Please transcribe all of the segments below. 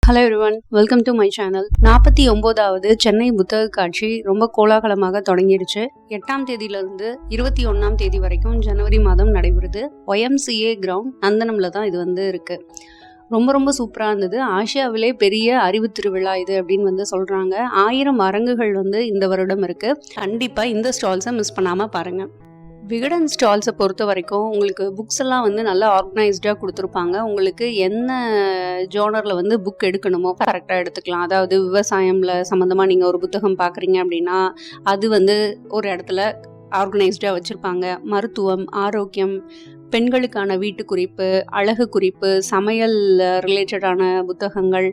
Hello everyone, welcome to my channel. 49வது சென்னை புத்தக காட்சி ரொம்ப கோலாகலமாக தொடங்கிடுச்சு. 8ஆம் தேதியிலிருந்து 21ஆம் தேதி வரைக்கும் ஜனவரி மாதம் நடைபெறுது. YMCA கிரவுண்ட் நந்தனம்ல தான் இது இருக்கு. ரொம்ப சூப்பராக இருந்தது. ஆசியாவிலே பெரிய அறிவு திருவிழா இது அப்படின்னு சொல்கிறாங்க. 1000 அரங்குகள் இந்த வருடம் இருக்கு. கண்டிப்பாக இந்த ஸ்டால்ஸை மிஸ் பண்ணாமல் பாருங்கள். விகடன் ஸ்டால்ஸை பொறுத்த வரைக்கும் உங்களுக்கு புக்ஸ் எல்லாம் நல்லா ஆர்கனைஸ்டாக கொடுத்துருப்பாங்க. உங்களுக்கு என்ன ஜோனரில் புக் எடுக்கணுமோ கரெக்டாக எடுத்துக்கலாம். அதாவது விவசாயம்ல சம்மந்தமாக நீங்கள் ஒரு புத்தகம் பார்க்குறீங்க அப்படின்னா அது ஒரு இடத்துல ஆர்கனைஸ்டாக வச்சுருப்பாங்க. மருத்துவம், ஆரோக்கியம், பெண்களுக்கான வீட்டு குறிப்பு, அழகு குறிப்பு, சமையல் ரிலேட்டடான புத்தகங்கள்,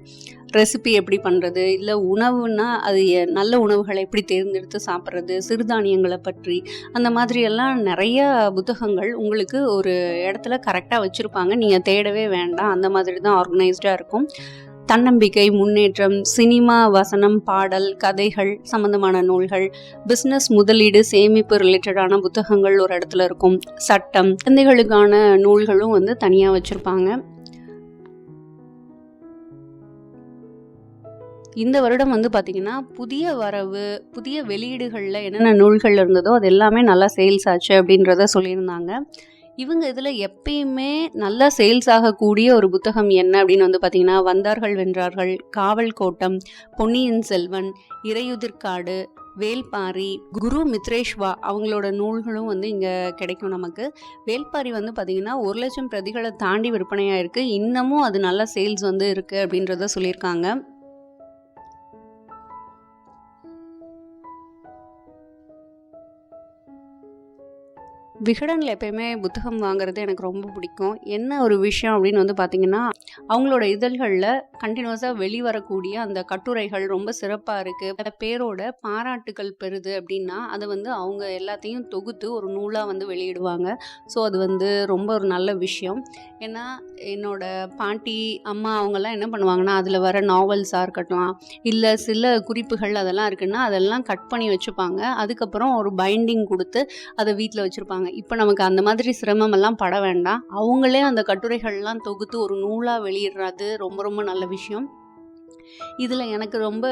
ரெசிபி எப்படி பண்ணுறது, இல்லை உணவுன்னா அது நல்ல உணவுகளை எப்படி தேர்ந்தெடுத்து சாப்பிட்றது, சிறுதானியங்களை பற்றி, அந்த மாதிரியெல்லாம் நிறைய புத்தகங்கள் உங்களுக்கு ஒரு இடத்துல கரெக்டாக வச்சுருப்பாங்க. நீங்கள் தேடவே வேண்டாம், அந்த மாதிரி தான் ஆர்கனைஸ்டாக இருக்கும். தன்னம்பிக்கை, முன்னேற்றம், சினிமா, வசனம், பாடல், கதைகள் சம்பந்தமான நூல்கள், பிஸ்னஸ், முதலீடு, சேமிப்பு ரிலேட்டடான புத்தகங்கள் ஒரு இடத்துல இருக்கும். சட்டம், குழந்தைகளுக்கான நூல்களும் தனியாக வச்சுருப்பாங்க. இந்த வருடம் பார்த்திங்கன்னா புதிய வரவு, புதிய வெளியீடுகளில் என்னென்ன நூல்கள் இருந்ததோ அது எல்லாமே நல்லா சேல்ஸ் ஆச்சு அப்படின்றத சொல்லியிருந்தாங்க. இவங்க இதில் எப்பயுமே நல்லா சேல்ஸ் ஆகக்கூடிய ஒரு புத்தகம் என்ன அப்படின்னு பார்த்திங்கன்னா வந்தார்கள் வென்றார்கள், காவல் கோட்டம், பொன்னியின் செல்வன், இறையுதிர்காடு, வேல்பாரி, குரு மித்ரேஷ்வா அவங்களோட நூல்களும் இங்கே கிடைக்கும் நமக்கு. வேல்பாரி பார்த்திங்கன்னா 1 லட்சம் பிரதிகளை தாண்டி விற்பனையாக இருக்குது. இன்னமும் அது நல்ல சேல்ஸ் இருக்குது அப்படின்றத சொல்லியிருக்காங்க. விகடனில் எப்பயுமே புத்தகம் வாங்குறது எனக்கு ரொம்ப பிடிக்கும். என்ன ஒரு விஷயம் அப்படின்னு பார்த்திங்கன்னா அவங்களோட இதழ்களில் கண்டினியூஸாக வெளிவரக்கூடிய அந்த கட்டுரைகள் ரொம்ப சிறப்பாக இருக்குது. பேரோட பாராட்டுக்கள் பெறுது அப்படின்னா அதை அவங்க எல்லாத்தையும் தொகுத்து ஒரு நூலாக வெளியிடுவாங்க. ஸோ அது ரொம்ப ஒரு நல்ல விஷயம். ஏன்னா என்னோட பாட்டி, அம்மா அவங்கெல்லாம் என்ன பண்ணுவாங்கன்னா அதில் வர நாவல்ஸாக இருக்கட்டும், இல்லை சில குறிப்புகள் அதெல்லாம் இருக்குன்னா அதெல்லாம் கட் பண்ணி வச்சுப்பாங்க. அதுக்கப்புறம் ஒரு பைண்டிங் கொடுத்து அதை வீட்டில் வச்சுருப்பாங்க. இப்போ நமக்கு அந்த மாதிரி சிரமமெல்லாம் பட வேண்டாம். அவங்களே அந்த கட்டுரைகள்லாம் தொகுத்து ஒரு நூலாக வெளியிடுறது ரொம்ப நல்ல விஷயம். இதில் எனக்கு ரொம்ப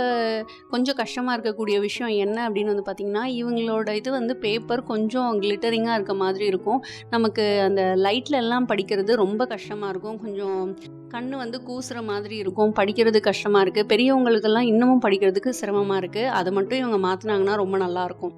கொஞ்சம் கஷ்டமாக இருக்கக்கூடிய விஷயம் என்ன அப்படின்னு பார்த்திங்கன்னா இவங்களோட இது பேப்பர் கொஞ்சம் கிளிட்டரிங்காக இருக்க மாதிரி இருக்கும். நமக்கு அந்த லைட்டில் எல்லாம் படிக்கிறது ரொம்ப கஷ்டமாக இருக்கும். கொஞ்சம் கண்ணு கூசுகிற மாதிரி இருக்கும். படிக்கிறது கஷ்டமாக இருக்குது. பெரியவங்களுக்கெல்லாம் இன்னமும் படிக்கிறதுக்கு சிரமமாக இருக்குது. அதை மட்டும் இவங்க மாற்றினாங்கன்னா ரொம்ப நல்லாயிருக்கும்.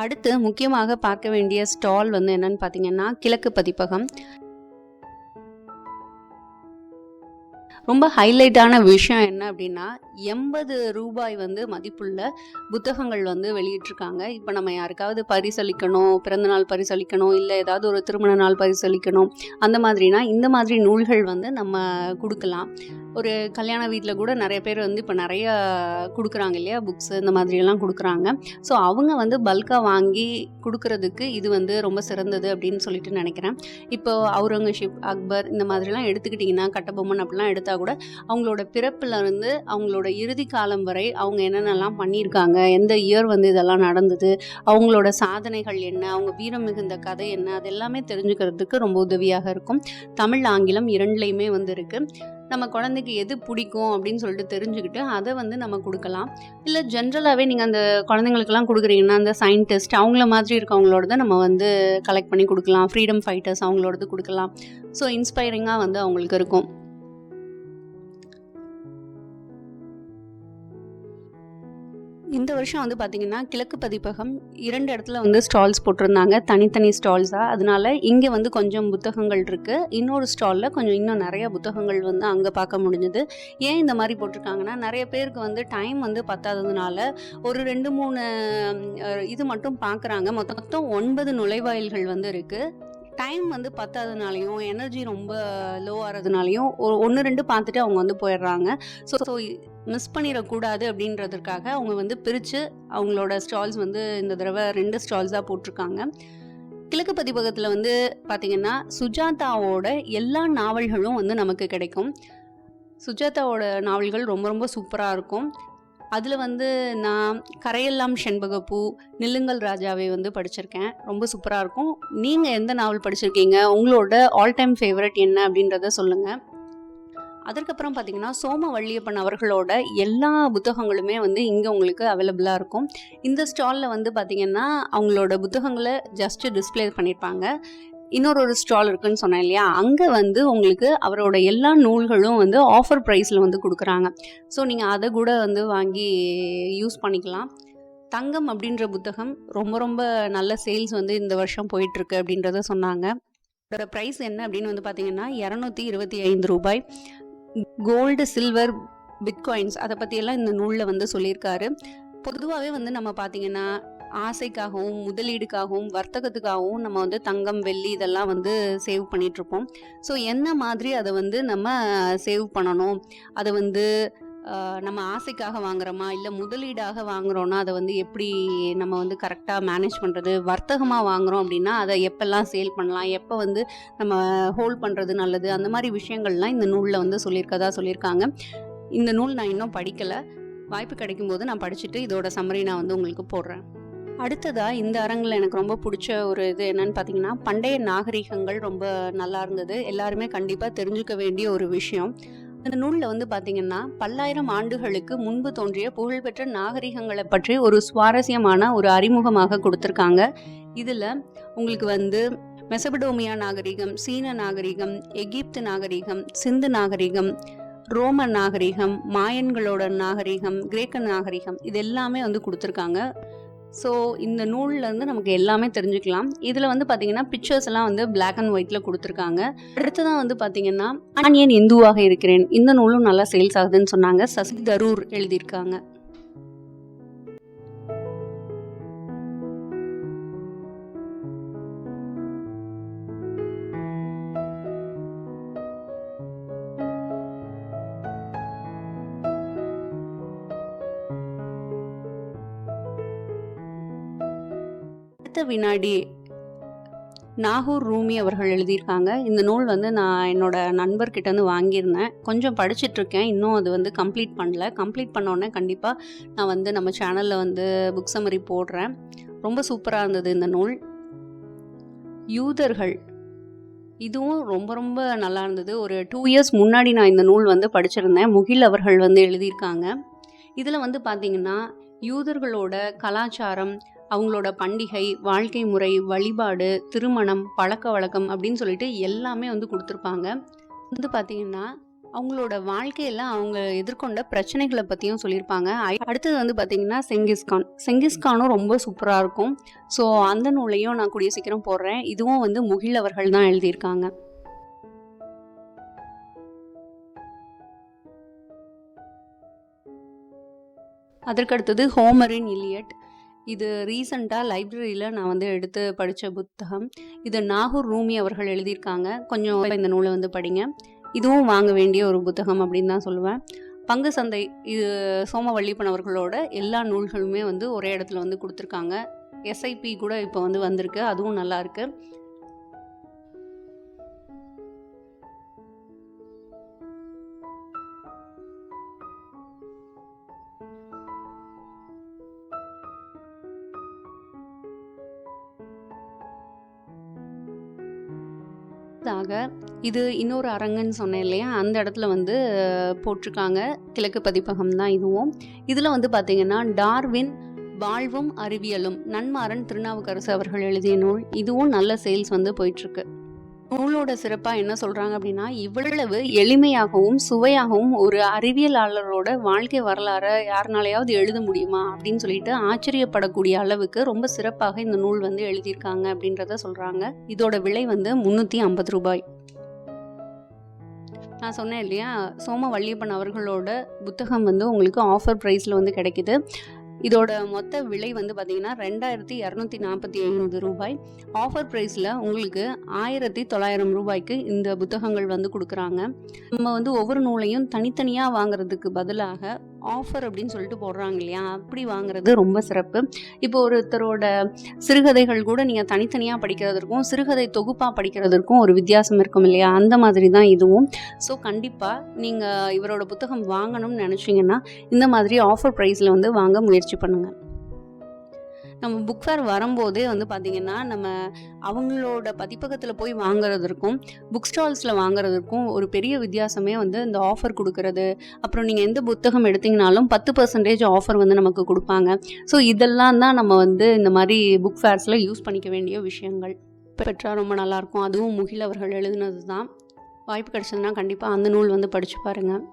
அடுத்து முக்கியமாக பார்க்க வேண்டிய ஸ்டால் வந்து என்னன்னு பார்த்தீங்கன்னா கிழக்கு பதிப்பகம். ரொம்ப ஹைலைட்டான விஷயம் என்ன அப்படின்னா 80 ரூபாய் வந்து மதிப்புள்ள புத்தகங்கள் வந்து வெளியிட்டிருக்காங்க. இப்போ நம்ம யாருக்காவது பரிசளிக்கணும், பிறந்தநாள் பரிசளிக்கணும், இல்லை ஏதாவது ஒரு திருமண நாள் பரிசளிக்கணும், அந்த மாதிரினா இந்த மாதிரி நூல்கள் வந்து நம்ம கொடுக்கலாம். ஒரு கல்யாண வீட்டில் கூட நிறைய பேர் வந்து இப்போ நிறைய கொடுக்குறாங்க இல்லையா, புக்ஸ் இந்த மாதிரியெல்லாம் கொடுக்குறாங்க. ஸோ அவங்க வந்து பல்காக வாங்கி கொடுக்கறதுக்கு இது வந்து ரொம்ப சிறந்தது அப்படின்னு சொல்லிட்டு நினைக்கிறேன். இப்போ அவுரங்கசீப், அக்பர் இந்த மாதிரிலாம் எடுத்துக்கிட்டிங்கன்னா, கட்டபொம்மன் அப்படிலாம் எடுத்தால் கூட அவங்களோட பிறப்புலேருந்து அவங்களோட இறுதி காலம் வரை அவங்க என்னென்னலாம் பண்ணியிருக்காங்க, எந்த இயர் வந்து இதெல்லாம் நடந்தது, அவங்களோட சாதனைகள் என்ன, அவங்க வீரம் மிகுந்த கதை என்ன, அது எல்லாமே தெரிஞ்சுக்கிறதுக்கு ரொம்ப உதவியாக இருக்கும். தமிழ், ஆங்கிலம் இரண்டுலேயுமே வந்து இருக்குது. நம்ம குழந்தைக்கு எது பிடிக்கும் அப்படின்னு சொல்லிட்டு தெரிஞ்சுக்கிட்டு அதை வந்து நம்ம கொடுக்கலாம். இல்லை ஜென்ரலாகவே நீங்கள் அந்த குழந்தைங்களுக்கெல்லாம் கொடுக்குறீங்கன்னா அந்த சயின்டிஸ்ட் அவங்கள மாதிரி இருக்கவங்களோட நம்ம வந்து கலெக்ட் பண்ணி கொடுக்கலாம். ஃப்ரீடம் ஃபைட்டர்ஸ் அவங்களோடது கொடுக்கலாம். ஸோ இன்ஸ்பைரிங்காக வந்து அவங்களுக்கு இருக்கும். இந்த வருஷம் வந்து பார்த்திங்கன்னா கிழக்கு பதிப்பகம் 2 இடத்துல வந்து ஸ்டால்ஸ் போட்டிருந்தாங்க, தனித்தனி ஸ்டால்ஸாக. அதனால இங்கே வந்து கொஞ்சம் புத்தகங்கள் இருக்குது, இன்னொரு ஸ்டாலில் கொஞ்சம் இன்னும் நிறைய புத்தகங்கள் வந்து அங்கே பார்க்க முடிஞ்சுது. ஏன் இந்த மாதிரி போட்டிருக்காங்கன்னா, நிறைய பேருக்கு வந்து டைம் வந்து பத்தாததுனால ஒரு 2-3 இது மட்டும் பார்க்குறாங்க. மொத்தம் 9 நுழைவாயில்கள் வந்து இருக்குது. டைம் வந்து பத்தாததுனாலையும் எனர்ஜி ரொம்ப லோ ஆகிறதுனாலையும் 1-2 பார்த்துட்டு அவங்க வந்து போயிடுறாங்க. ஸோ மிஸ் பண்ணிடக்கூடாது அப்படின்றதுக்காக அவங்க வந்து பிரித்து அவங்களோட ஸ்டால்ஸ் வந்து இந்த தடவை 2 ஸ்டால்ஸாக போட்டிருக்காங்க. கிழக்கு பதிப்பகத்தில் வந்து பார்த்திங்கன்னா சுஜாதாவோட எல்லா நாவல்களும் வந்து நமக்கு கிடைக்கும். சுஜாதாவோட நாவல்கள் ரொம்ப ரொம்ப சூப்பராக இருக்கும். அதில் வந்து நான் கரையெல்லாம் செண்பகப்பூ, நில்லுங்கள் ராஜாவை வந்து படிச்சிருக்கேன். ரொம்ப சூப்பராக இருக்கும். நீங்கள் எந்த நாவல் படிச்சிருக்கீங்க, உங்களோட ஆல் டைம் ஃபேவரட் என்ன அப்படின்றத சொல்லுங்கள். அதற்கப்புறம் பார்த்திங்கன்னா சோமவள்ளியப்பன் அவர்களோட எல்லா புத்தகங்களுமே வந்து இங்கே உங்களுக்கு அவைலபிளாக இருக்கும். இந்த ஸ்டாலில் வந்து பார்த்திங்கன்னா அவங்களோட புத்தகங்களை ஜஸ்ட்டு டிஸ்பிளே பண்ணியிருப்பாங்க. இன்னொரு ஸ்டால் இருக்குன்னு சொன்னேன் இல்லையா, அங்கே வந்து உங்களுக்கு அவரோட எல்லா நூல்களும் வந்து ஆஃபர் ப்ரைஸில் வந்து கொடுக்குறாங்க. ஸோ நீங்கள் அதை கூட வந்து வாங்கி யூஸ் பண்ணிக்கலாம். தங்கம் அப்படின்ற புத்தகம் ரொம்ப ரொம்ப நல்ல சேல்ஸ் வந்து இந்த வருஷம் போயிட்டுருக்கு அப்படின்றத சொன்னாங்க. அதோட ப்ரைஸ் என்ன அப்படின்னு வந்து பார்த்தீங்கன்னா 225 ரூபாய். கோல்டு, சில்வர், பிட்காயின்ஸ் அதை பற்றியெல்லாம் இந்த நூலில் வந்து சொல்லியிருக்காரு. பொதுவாகவே வந்து நம்ம பார்த்திங்கன்னா ஆசைக்காகவும் முதலீடுக்காகவும் வர்த்தகத்துக்காகவும் நம்ம வந்து தங்கம், வெள்ளி இதெல்லாம் வந்து சேவ் பண்ணிகிட்ருப்போம். ஸோ என்ன மாதிரி அதை வந்து நம்ம சேவ் பண்ணணும், அதை வந்து நம்ம ஆசைக்காக வாங்குறோமா இல்லை முதலீடாக வாங்குறோன்னா அதை வந்து எப்படி நம்ம வந்து கரெக்டாக மேனேஜ் பண்ணுறது, வர்த்தகமாக வாங்குகிறோம் அப்படின்னா அதை எப்போல்லாம் சேல் பண்ணலாம், எப்போ வந்து நம்ம ஹோல்ட் பண்ணுறது நல்லது, அந்த மாதிரி விஷயங்கள்லாம் இந்த நூலில் வந்து சொல்லியிருக்காங்க. இந்த நூல் நான் இன்னும் படிக்கலை, வாய்ப்பு கிடைக்கும்போது நான் படிச்சுட்டு இதோட சம்மரி நான் வந்து உங்களுக்கு போடுறேன். அடுத்ததாக இந்த அரங்கில் எனக்கு ரொம்ப பிடிச்ச ஒரு இது என்னன்னு பார்த்தீங்கன்னா பண்டைய நாகரிகங்கள் ரொம்ப நல்லா இருந்தது. எல்லாருமே கண்டிப்பாக தெரிஞ்சுக்க வேண்டிய ஒரு விஷயம். இந்த நூலில் வந்து பார்த்தீங்கன்னா 10,000 ஆண்டுகளுக்கு முன்பு தோன்றிய புகழ்பெற்ற நாகரிகங்களை பற்றி ஒரு சுவாரஸ்யமான ஒரு அறிமுகமாக கொடுத்துருக்காங்க. இதில் உங்களுக்கு வந்து மெசபடோமியா நாகரிகம், சீன நாகரிகம், எகிப்து நாகரிகம், சிந்து நாகரிகம், ரோமன் நாகரிகம், மாயன்களோட நாகரிகம், கிரேக்க நாகரிகம் இது எல்லாமே வந்து கொடுத்துருக்காங்க. ஸோ இந்த நூல்லேருந்து நமக்கு எல்லாமே தெரிஞ்சுக்கலாம். இதில் வந்து பார்த்திங்கன்னா பிக்சர்ஸ் எல்லாம் வந்து பிளாக் அண்ட் ஒயிட்டில் கொடுத்துருக்காங்க. அடுத்ததான் வந்து பார்த்திங்கன்னா நான் ஏன் இந்துவாக இருக்கிறேன், இந்த நூலும் நல்லா சேல்ஸ் ஆகுதுன்னு சொன்னாங்க. சசி தரூர் எழுதியிருக்காங்க. வினாடி நாகூர் ரூமி அவர்கள் எழுதியிருக்காங்க. இந்த நூல் வந்து நான் என்னோட நண்பர்கிட்ட வந்து வாங்கியிருந்தேன், கொஞ்சம் படிச்சுட்ருக்கேன், இன்னும் அது வந்து கம்ப்ளீட் பண்ணல. கம்ப்ளீட் பண்ணோடனே கண்டிப்பாக நான் வந்து நம்ம சேனலில் வந்து புக் சம்மரி போடுறேன். ரொம்ப சூப்பராக இருந்தது இந்த நூல். யூதர்கள் இதுவும் ரொம்ப ரொம்ப நல்லா இருந்தது. ஒரு 2 இயர்ஸ் முன்னாடி நான் இந்த நூல் வந்து படிச்சிருந்தேன். முகில் அவர்கள் வந்து எழுதியிருக்காங்க. இதில் வந்து பார்த்திங்கன்னா யூதர்களோட கலாச்சாரம், அவங்களோட பண்டிகை, வாழ்க்கை முறை, வழிபாடு, திருமணம், பழக்க வழக்கம் அப்படின்னு சொல்லிட்டு எல்லாமே வந்து கொடுத்துருப்பாங்க. வந்து பார்த்திங்கன்னா அவங்களோட வாழ்க்கையில் அவங்க எதிர்கொண்ட பிரச்சனைகளை பற்றியும் சொல்லியிருப்பாங்க. அடுத்தது வந்து பார்த்திங்கன்னா செங்கிஸ்கானும் ரொம்ப சூப்பராக இருக்கும். ஸோ அந்த நூலையும் நான் கூடிய சீக்கிரம் போடுறேன். இதுவும் வந்து முகில் அவர்கள் தான் எழுதியிருக்காங்க. அதற்கடுத்தது ஹோமரின் இலியட். இது ரீசண்டாக லைப்ரரியில் நான் வந்து எடுத்து படித்த புத்தகம். இது நாகூர் ரூமி அவர்கள் எழுதியிருக்காங்க. கொஞ்சம் இந்த நூலை வந்து படிங்க. இதுவும் வாங்க வேண்டிய ஒரு புத்தகம் அப்படின்னு தான் சொல்லுவேன். பங்கு சந்தை, இது சோமவல்லிப்பன் அவர்களோட எல்லா நூல்களுமே வந்து ஒரே இடத்துல வந்து கொடுத்துருக்காங்க. எஸ்ஐபி கூட இப்போ வந்து வந்திருக்கு, அதுவும் நல்லா இருக்கு. இது இன்னொரு அரங்குன்னு சொன்னேன் இல்லையா, அந்த இடத்துல வந்து போட்டிருக்காங்க. கிழக்கு பதிப்பகம் தான் இதுவும். இதில் வந்து பார்த்தீங்கன்னா டார்வின் வாழ்வும் அறிவியலும், நன்மாறன் திருநாவுக்கரசு அவர்கள் எழுதிய நூல். இதுவும் நல்ல சேல்ஸ் வந்து போயிட்டுருக்கு. நூலோட சிறப்பாக என்ன சொல்கிறாங்க அப்படின்னா, இவ்வளவு எளிமையாகவும் சுவையாகவும் ஒரு அறிவியலாளரோட வாழ்க்கை வரலாறை யாருனாலையாவது எழுத முடியுமா அப்படின்னு சொல்லிட்டு ஆச்சரியப்படக்கூடிய அளவுக்கு ரொம்ப சிறப்பாக இந்த நூல் வந்து எழுதியிருக்காங்க அப்படின்றத சொல்கிறாங்க. இதோட விலை வந்து 350 ரூபாய். நான் சொன்னேன் இல்லையா, சோமவல்லியப்பன் அவர்களோட புத்தகம் வந்து உங்களுக்கு ஆஃபர் ப்ரைஸில் வந்து கிடைக்குது. இதோட மொத்த விலை வந்து பார்த்தீங்கன்னா 2245 ரூபாய். ஆஃபர் ப்ரைஸில் உங்களுக்கு 1900 ரூபாய்க்கு இந்த புத்தகங்கள் வந்து கொடுக்குறாங்க. நம்ம வந்து ஒவ்வொரு நூலையும் தனித்தனியாக வாங்குறதுக்கு பதிலாக ஆஃபர் அப்படின்னு சொல்லிட்டு போடுறாங்க இல்லையா, அப்படி வாங்குறது ரொம்ப சிறப்பு. இப்போ ஒருத்தரோட சிறுகதைகள் கூட நீங்கள் தனித்தனியாக படிக்கிறதுக்கும் சிறுகதை தொகுப்பாக படிக்கிறதுக்கும் ஒரு வித்தியாசம் இருக்கும் இல்லையா, அந்த மாதிரி தான் இதுவும். ஸோ கண்டிப்பாக நீங்கள் இவரோட புத்தகம் வாங்கணும்னு நினச்சிங்கன்னா இந்த மாதிரி ஆஃபர் ப்ரைஸில் வந்து வாங்க முயற்சி பண்ணுங்கள். நம்ம புக் ஃபேர் வரும்போதே வந்து பார்த்திங்கன்னா, நம்ம அவங்களோட பதிப்பகத்தில் போய் வாங்குறதுக்கும் புக் ஸ்டால்ஸில் வாங்குறதுக்கும் ஒரு பெரிய வித்தியாசமே வந்து இந்த ஆஃபர் கொடுக்கறது. அப்புறம் நீங்கள் எந்த புத்தகம் எடுத்திங்கனாலும் 10% ஆஃபர் வந்து நமக்கு கொடுப்பாங்க. ஸோ இதெல்லாம் தான் நம்ம வந்து இந்த மாதிரி புக் ஃபேர்ஸில் யூஸ் பண்ணிக்க வேண்டிய விஷயங்கள். பெற்றால் ரொம்ப நல்லாயிருக்கும். அதுவும் முகில் அவர்கள் எழுதுனது தான். வாய்ப்பு கிடைச்சதுன்னா கண்டிப்பாக அந்த நூல் வந்து படித்து பாருங்கள்.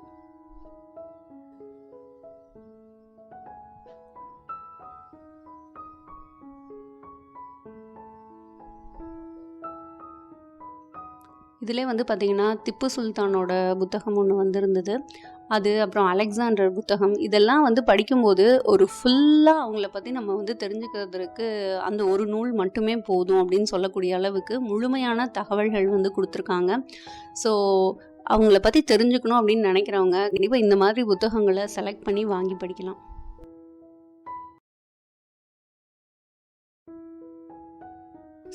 இதிலே வந்து பார்த்திங்கன்னா திப்பு சுல்தானோட புத்தகம் ஒன்று வந்திருந்தது. அது அப்புறம் அலெக்சாண்டர் புத்தகம். இதெல்லாம் வந்து படிக்கும்போது ஒரு ஃபுல்லாக அவங்கள பற்றி நம்ம வந்து தெரிஞ்சுக்கிறதுக்கு அந்த ஒரு நூல் மட்டுமே போதும் அப்படின்னு சொல்லக்கூடிய அளவுக்கு முழுமையான தகவல்கள் வந்து கொடுத்துருக்காங்க. ஸோ அவங்கள பற்றி தெரிஞ்சுக்கணும் அப்படின்னு நினைக்கிறவங்க கண்டிப்பாக இந்த மாதிரி புத்தகங்களை செலக்ட் பண்ணி வாங்கி படிக்கலாம்.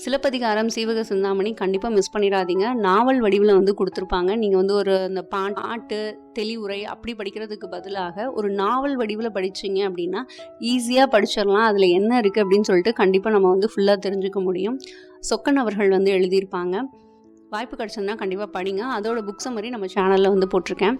சிலப்பதிகாரம், சீவக சிந்தாமணி கண்டிப்பாக மிஸ் பண்ணிடாதீங்க. நாவல் வடிவில் வந்து கொடுத்துருப்பாங்க. நீங்கள் வந்து ஒரு இந்த பாட்டு தெளிவுரை அப்படி படிக்கிறதுக்கு பதிலாக ஒரு நாவல் வடிவில் படிச்சிங்க அப்படின்னா ஈஸியாக படிச்சிடலாம். அதில் என்ன இருக்குது அப்படின்னு சொல்லிட்டு கண்டிப்பாக நம்ம வந்து ஃபுல்லாக தெரிஞ்சுக்க முடியும். சொக்கன் அவர்கள் வந்து எழுதியிருப்பாங்க. வாய்ப்பு கிடச்சதுன்னா கண்டிப்பாக படிங்க. அதோட புக் சம்மரி நம்ம சேனலில் வந்து போட்டிருக்கேன்.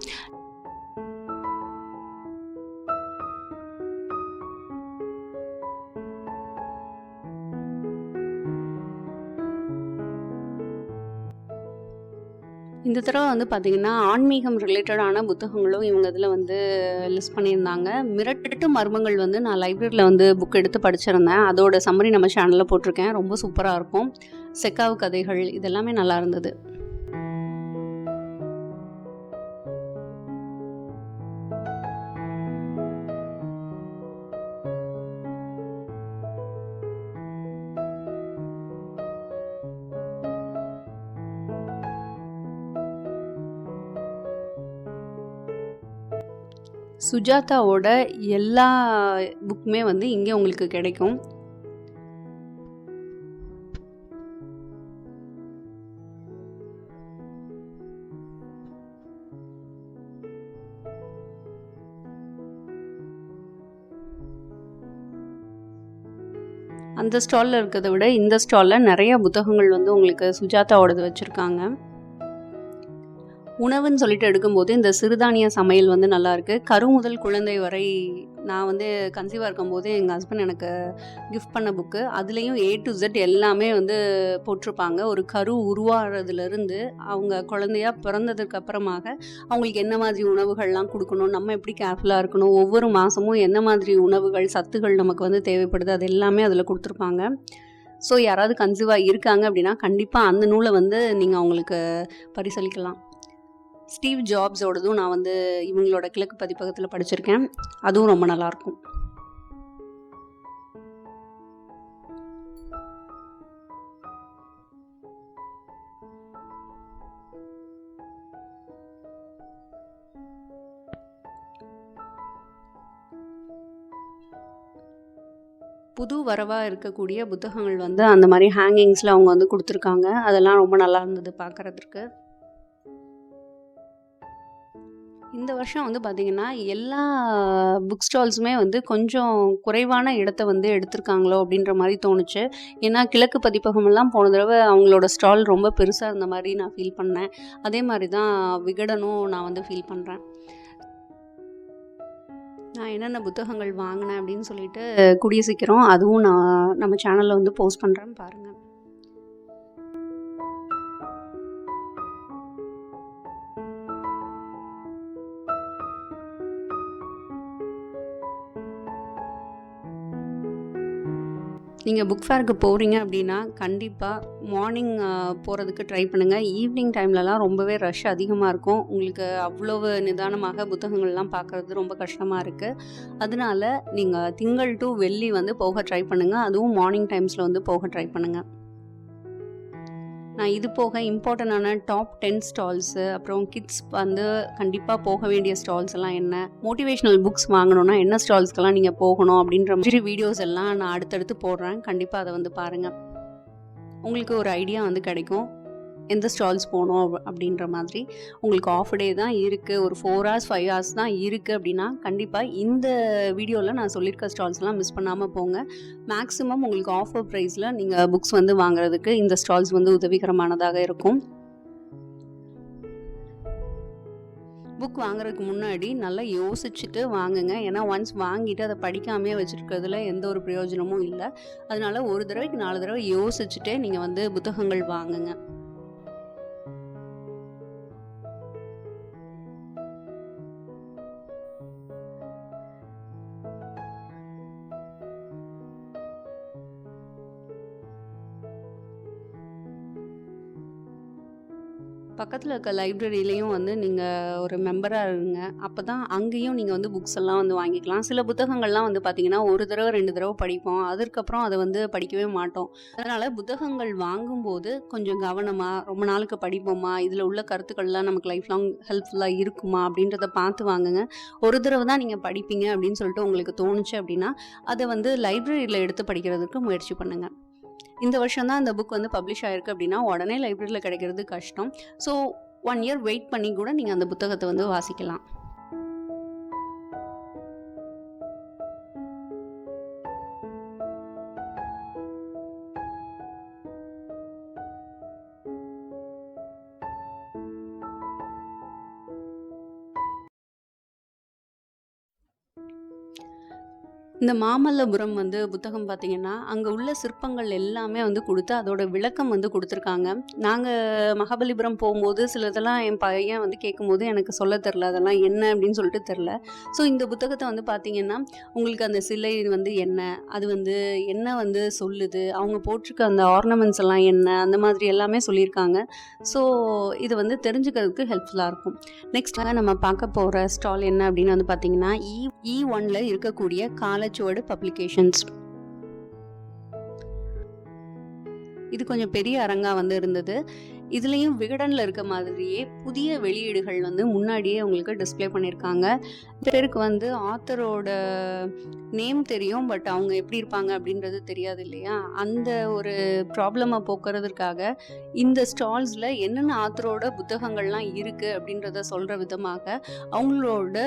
இந்த தடவை வந்து பார்த்திங்கன்னா ஆன்மீகம் ரிலேட்டடான புத்தகங்களும் இவங்க இதில் வந்து லிஸ்ட் பண்ணியிருந்தாங்க. மிரட்டு மர்மங்கள் வந்து நான் லைப்ரரியில் வந்து புக் எடுத்து படிச்சிருந்தேன். அதோட சம்மரி நம்ம சேனலில் போட்டிருக்கேன். ரொம்ப சூப்பராக இருக்கும். செக்காவு கதைகள் இதெல்லாமே நல்லா இருந்தது. சுஜாதாவோட எல்லா புக்குமே வந்து இங்கே உங்களுக்கு கிடைக்கும். அந்த ஸ்டாலில் இருக்கிறத விட இந்த ஸ்டாலில் நிறைய புத்தகங்கள் வந்து உங்களுக்கு சுஜாதாவோடது வச்சுருக்காங்க. உணவுன்னு சொல்லிட்டு எடுக்கும்போது இந்த சிறுதானிய சமையல் வந்து நல்லாயிருக்கு. கரு முதல் குழந்தை வரை நான் வந்து கன்சீவாக இருக்கும்போது எங்கள் ஹஸ்பண்ட் எனக்கு கிஃப்ட் பண்ண புக்கு. அதுலேயும் A to Z எல்லாமே வந்து போட்டிருப்பாங்க. ஒரு கரு உருவாகிறதுலேருந்து அவங்க குழந்தையாக பிறந்ததுக்கு அப்புறமாக அவங்களுக்கு என்ன மாதிரி உணவுகள்லாம் கொடுக்கணும், நம்ம எப்படி கேர்ஃபுல்லாக இருக்கணும், ஒவ்வொரு மாதமும் என்ன மாதிரி உணவுகள் சத்துகள் நமக்கு வந்து தேவைப்படுது, அது எல்லாமே அதில் கொடுத்துருப்பாங்க. ஸோ யாராவது கன்சீவாக இருக்காங்க அப்படின்னா கண்டிப்பாக அந்த நூலை வந்து நீங்கள் அவங்களுக்கு பரிசளிக்கலாம். ஸ்டீவ் ஜாப்ஸோடதும் நான் வந்து இவங்களோட கிழக்கு பதிப்பகத்தில் படிச்சிருக்கேன். அதுவும் ரொம்ப நல்லாயிருக்கும். புது வரவாக இருக்கக்கூடிய புத்தகங்கள் வந்து அந்த மாதிரி ஹேங்கிங்ஸில் அவங்க வந்து கொடுத்துருக்காங்க. அதெல்லாம் ரொம்ப நல்லா இருந்தது பார்க்குறதுக்கு. இந்த வருஷம் வந்து பார்த்திங்கன்னா எல்லா புக் ஸ்டால்ஸுமே வந்து கொஞ்சம் குறைவான இடத்த வந்து எடுத்திருக்காங்களோ அப்படின்ற மாதிரி தோணுச்சு. ஏன்னா கிழக்கு பதிப்பகமெல்லாம் போன தடவை அவங்களோட ஸ்டால் ரொம்ப பெருசாக இருந்த மாதிரி நான் ஃபீல் பண்ணேன். அதே மாதிரி தான் விகடனும் நான் வந்து ஃபீல் பண்ணுறேன். நான் என்னென்ன புத்தகங்கள் வாங்கினேன் அப்படின்னு சொல்லிட்டு கூடிய சீக்கிரம் அதுவும் நான் நம்ம சேனலில் வந்து போஸ்ட் பண்ணுறேன், பாருங்கள். நீங்கள் புக் ஃபேருக்கு போகிறீங்க அப்படின்னா கண்டிப்பாக மார்னிங் போகிறதுக்கு ட்ரை பண்ணுங்கள். ஈவினிங் டைம்லலாம் ரொம்பவே ரஷ் அதிகமாக இருக்கும். உங்களுக்கு அவ்வளவு நிதானமாக புத்தகங்கள்லாம் பார்க்குறது ரொம்ப கஷ்டமாக இருக்குது. அதனால நீங்கள் திங்கள் டு வெள்ளி வந்து போக ட்ரை பண்ணுங்கள். அதுவும் மார்னிங் டைம்ஸில் வந்து போக ட்ரை பண்ணுங்கள். நான் இது போக இம்பார்ட்டண்டான டாப் 10 ஸ்டால்ஸு, அப்புறம் கிட்ஸ் வந்து கண்டிப்பாக போக வேண்டிய ஸ்டால்ஸ் எல்லாம் என்ன, மோட்டிவேஷ்னல் புக்ஸ் வாங்கணுன்னா என்ன ஸ்டால்ஸ்க்கெல்லாம் நீங்கள் போகணும் அப்படின்ற மாதிரி வீடியோஸ் எல்லாம் நான் அடுத்தடுத்து போடுறேன். கண்டிப்பாக அதை வந்து பாருங்கள். உங்களுக்கு ஒரு ஐடியா வந்து கிடைக்கும் எந்த ஸ்டால்ஸ் போகணும் அப்படின்ற மாதிரி. உங்களுக்கு ஆஃப் டே தான் இருக்குது, ஒரு 4 hours 5 hours தான் இருக்குது அப்படின்னா கண்டிப்பாக இந்த வீடியோவில் நான் சொல்லியிருக்க ஸ்டால்ஸ்லாம் மிஸ் பண்ணாமல் போங்க. மேக்ஸிமம் உங்களுக்கு ஆஃபர் ப்ரைஸில் நீங்கள் புக்ஸ் வந்து வாங்குறதுக்கு இந்த ஸ்டால்ஸ் வந்து உதவிகரமானதாக இருக்கும். புக் வாங்குறதுக்கு முன்னாடி நல்லா யோசிச்சுட்டு வாங்குங்க. ஏன்னா ஒன்ஸ் வாங்கிட்டு அதை படிக்காமையே வச்சுருக்கிறதுல எந்த ஒரு பிரயோஜனமும் இல்லை. அதனால ஒரு தடவைக்கு 4 தடவை யோசிச்சுட்டே நீங்கள் வந்து புத்தகங்கள் வாங்குங்க. பக்கத்தில் இருக்க லைப்ரரியிலையும் வந்து நீங்கள் ஒரு மெம்பராக இருங்க. அப்போ தான் அங்கேயும் நீங்கள் வந்து புக்ஸ் எல்லாம் வந்து வாங்கிக்கலாம். சில புத்தகங்கள்லாம் வந்து பார்த்திங்கன்னா ஒரு தடவை 2 தடவை படிப்போம், அதற்கப்புறம் அதை வந்து படிக்கவே மாட்டோம். அதனால் புத்தகங்கள் வாங்கும்போது கொஞ்சம் கவனமாக ரொம்ப நாளுக்கு படிப்போமா, இதில் உள்ள கருத்துக்கள்லாம் நமக்கு லைஃப் லாங் ஹெல்ப்ஃபுல்லாக இருக்குமா அப்படின்றத பார்த்து வாங்குங்க. ஒரு தடவை தான் நீங்கள் படிப்பீங்க அப்படின்னு சொல்லிட்டு உங்களுக்கு தோணுச்சு அப்படின்னா அதை வந்து லைப்ரரியில் எடுத்து படிக்கிறதுக்கு முயற்சி பண்ணுங்கள். இந்த வருஷம் தான் அந்த புக் வந்து பப்ளிஷ் ஆகிருக்கு அப்படின்னா உடனே லைப்ரரியில் கிடைக்கிறது கஷ்டம். ஸோ 1 year வெயிட் பண்ணி கூட நீங்கள் அந்த புத்தகத்தை வந்து வாசிக்கலாம். இந்த மாமல்லபுரம் வந்து புத்தகம் பார்த்திங்கன்னா அங்கே உள்ள சிற்பங்கள் எல்லாமே வந்து கொடுத்து அதோட விளக்கம் வந்து கொடுத்துருக்காங்க. நாங்கள் மகாபலிபுரம் போகும்போது சிலதெல்லாம் என் பையன் வந்து கேட்கும்போது எனக்கு சொல்ல தெரில, அதெல்லாம் என்ன அப்படின்னு சொல்லிட்டு தெரில. ஸோ இந்த புத்தகத்தை வந்து பார்த்திங்கன்னா உங்களுக்கு அந்த சிலை வந்து என்ன, அது வந்து என்ன வந்து சொல்லுது, அவங்க போட்டிருக்க அந்த ஆர்னமெண்ட்ஸ் எல்லாம் என்ன, அந்த மாதிரி எல்லாமே சொல்லியிருக்காங்க. ஸோ இது வந்து தெரிஞ்சுக்கிறதுக்கு ஹெல்ப்ஃபுல்லாக இருக்கும். நெக்ஸ்ட் நம்ம பார்க்க போகிற ஸ்டால் என்ன அப்படின்னு வந்து பார்த்திங்கன்னா E1ல இருக்கக்கூடிய காலச்சுவடு பப்ளிகேஷன்ஸ். இது கொஞ்சம் பெரிய அரங்கா வந்து இருந்தது. இதுலேயும் விகடனில் இருக்க மாதிரியே புதிய வெளியீடுகள் வந்து முன்னாடியே உங்களுக்கு டிஸ்பிளே பண்ணியிருக்காங்க. பேருக்கு வந்து ஆத்தரோட நேம் தெரியும், பட் அவங்க எப்படி இருப்பாங்க அப்படின்றது தெரியாது இல்லையா? அந்த ஒரு ப்ராப்ளமை போக்குறதுக்காக இந்த ஸ்டால்ஸில் என்னென்ன ஆத்தரோட புத்தகங்கள்லாம் இருக்குது அப்படின்றத சொல்கிற விதமாக அவங்களோட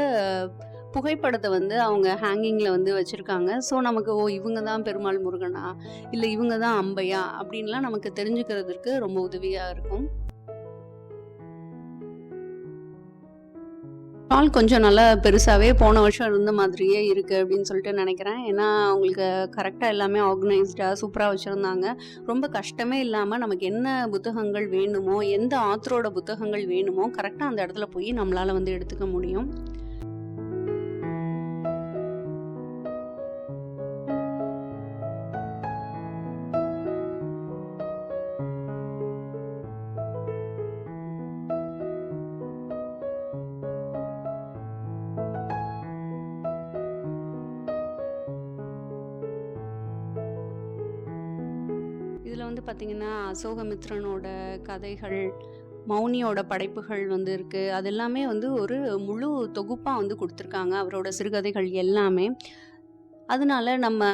புகைப்படத்தை வந்து அவங்க ஹேங்கிங்கில் வந்து வச்சுருக்காங்க. ஸோ நமக்கு இவங்க தான் பெருமாள் முருகனா, இல்லை இவங்க தான் அம்பையா அப்படின்லாம் நமக்கு தெரிஞ்சுக்கிறதுக்கு ரொம்ப உதவியாக இருக்கும். ஸ்டால் கொஞ்சம் நல்லா பெருசாகவே போன வருஷம் இருந்த மாதிரியே இருக்குது அப்படின்னு சொல்லிட்டு நினைக்கிறேன். ஏன்னா அவங்களுக்கு கரெக்டாக எல்லாமே ஆர்கனைஸ்டாக சூப்பராக வச்சுருந்தாங்க. ரொம்ப கஷ்டமே இல்லாமல் நமக்கு என்ன புத்தகங்கள் வேணுமோ, எந்த ஆத்தரோட புத்தகங்கள் வேணுமோ கரெக்டாக அந்த இடத்துல போய் நம்மளால் வந்து எடுத்துக்க முடியும். இதில் வந்து பார்த்திங்கன்னா அசோகமித்ரனோட கதைகள், மௌனியோட படைப்புகள் வந்து இருக்குது. அது எல்லாமே வந்து ஒரு முழு தொகுப்பாக வந்து கொடுத்துருக்காங்க, அவரோட சிறுகதைகள் எல்லாமே. அதனால நம்ம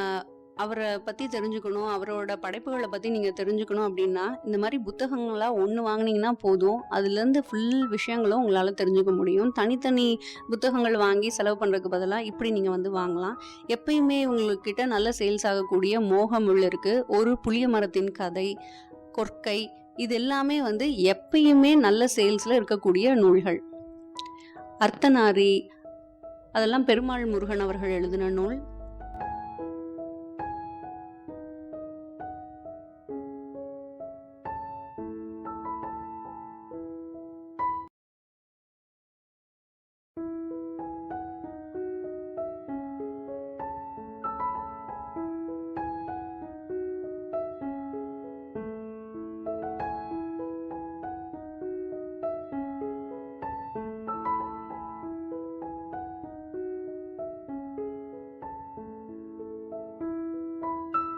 அவரை பற்றி தெரிஞ்சுக்கணும், அவரோட படைப்புகளை பற்றி நீங்கள் தெரிஞ்சுக்கணும் அப்படின்னா இந்த மாதிரி புத்தகங்களாக ஒன்று வாங்கினீங்கன்னா போதும். அதுலேருந்து ஃபுல் விஷயங்களும் உங்களால் தெரிஞ்சுக்க முடியும். தனித்தனி புத்தகங்கள் வாங்கி செலவு பண்ணுறதுக்கு பதிலாக இப்படி நீங்கள் வந்து வாங்கலாம். எப்பயுமே உங்கள்கிட்ட நல்ல சேல்ஸ் ஆகக்கூடிய மோகமுள் இருக்குது, ஒரு புளிய மரத்தின் கதை, கொற்கை, இது எல்லாமே வந்து எப்பயுமே நல்ல சேல்ஸில் இருக்கக்கூடிய நூல்கள். அர்த்தநாரி, அதெல்லாம் பெருமாள் முருகன் அவர்கள் எழுதின நூல்.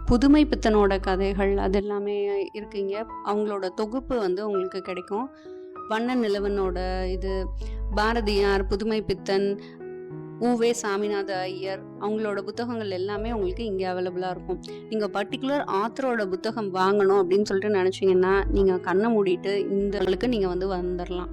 புதுமை பித்தனோட கதைகள் அது எல்லாமே இருக்குங்க. அவங்களோட தொகுப்பு வந்து உங்களுக்கு கிடைக்கும். வண்ண நிலவனோட இது, பாரதியார், புதுமை பித்தன், உவே சாமிநாத ஐயர், அவங்களோட புத்தகங்கள் எல்லாமே உங்களுக்கு இங்கே அவைலபிளாக இருக்கும். நீங்கள் பர்டிகுலர் ஆத்தரோட புத்தகம் வாங்கணும் அப்படின்னு சொல்லிட்டு நினச்சிங்கன்னா நீங்கள் கண்ணை மூடிட்டு இந்த நீங்கள் வந்து வந்துடலாம்.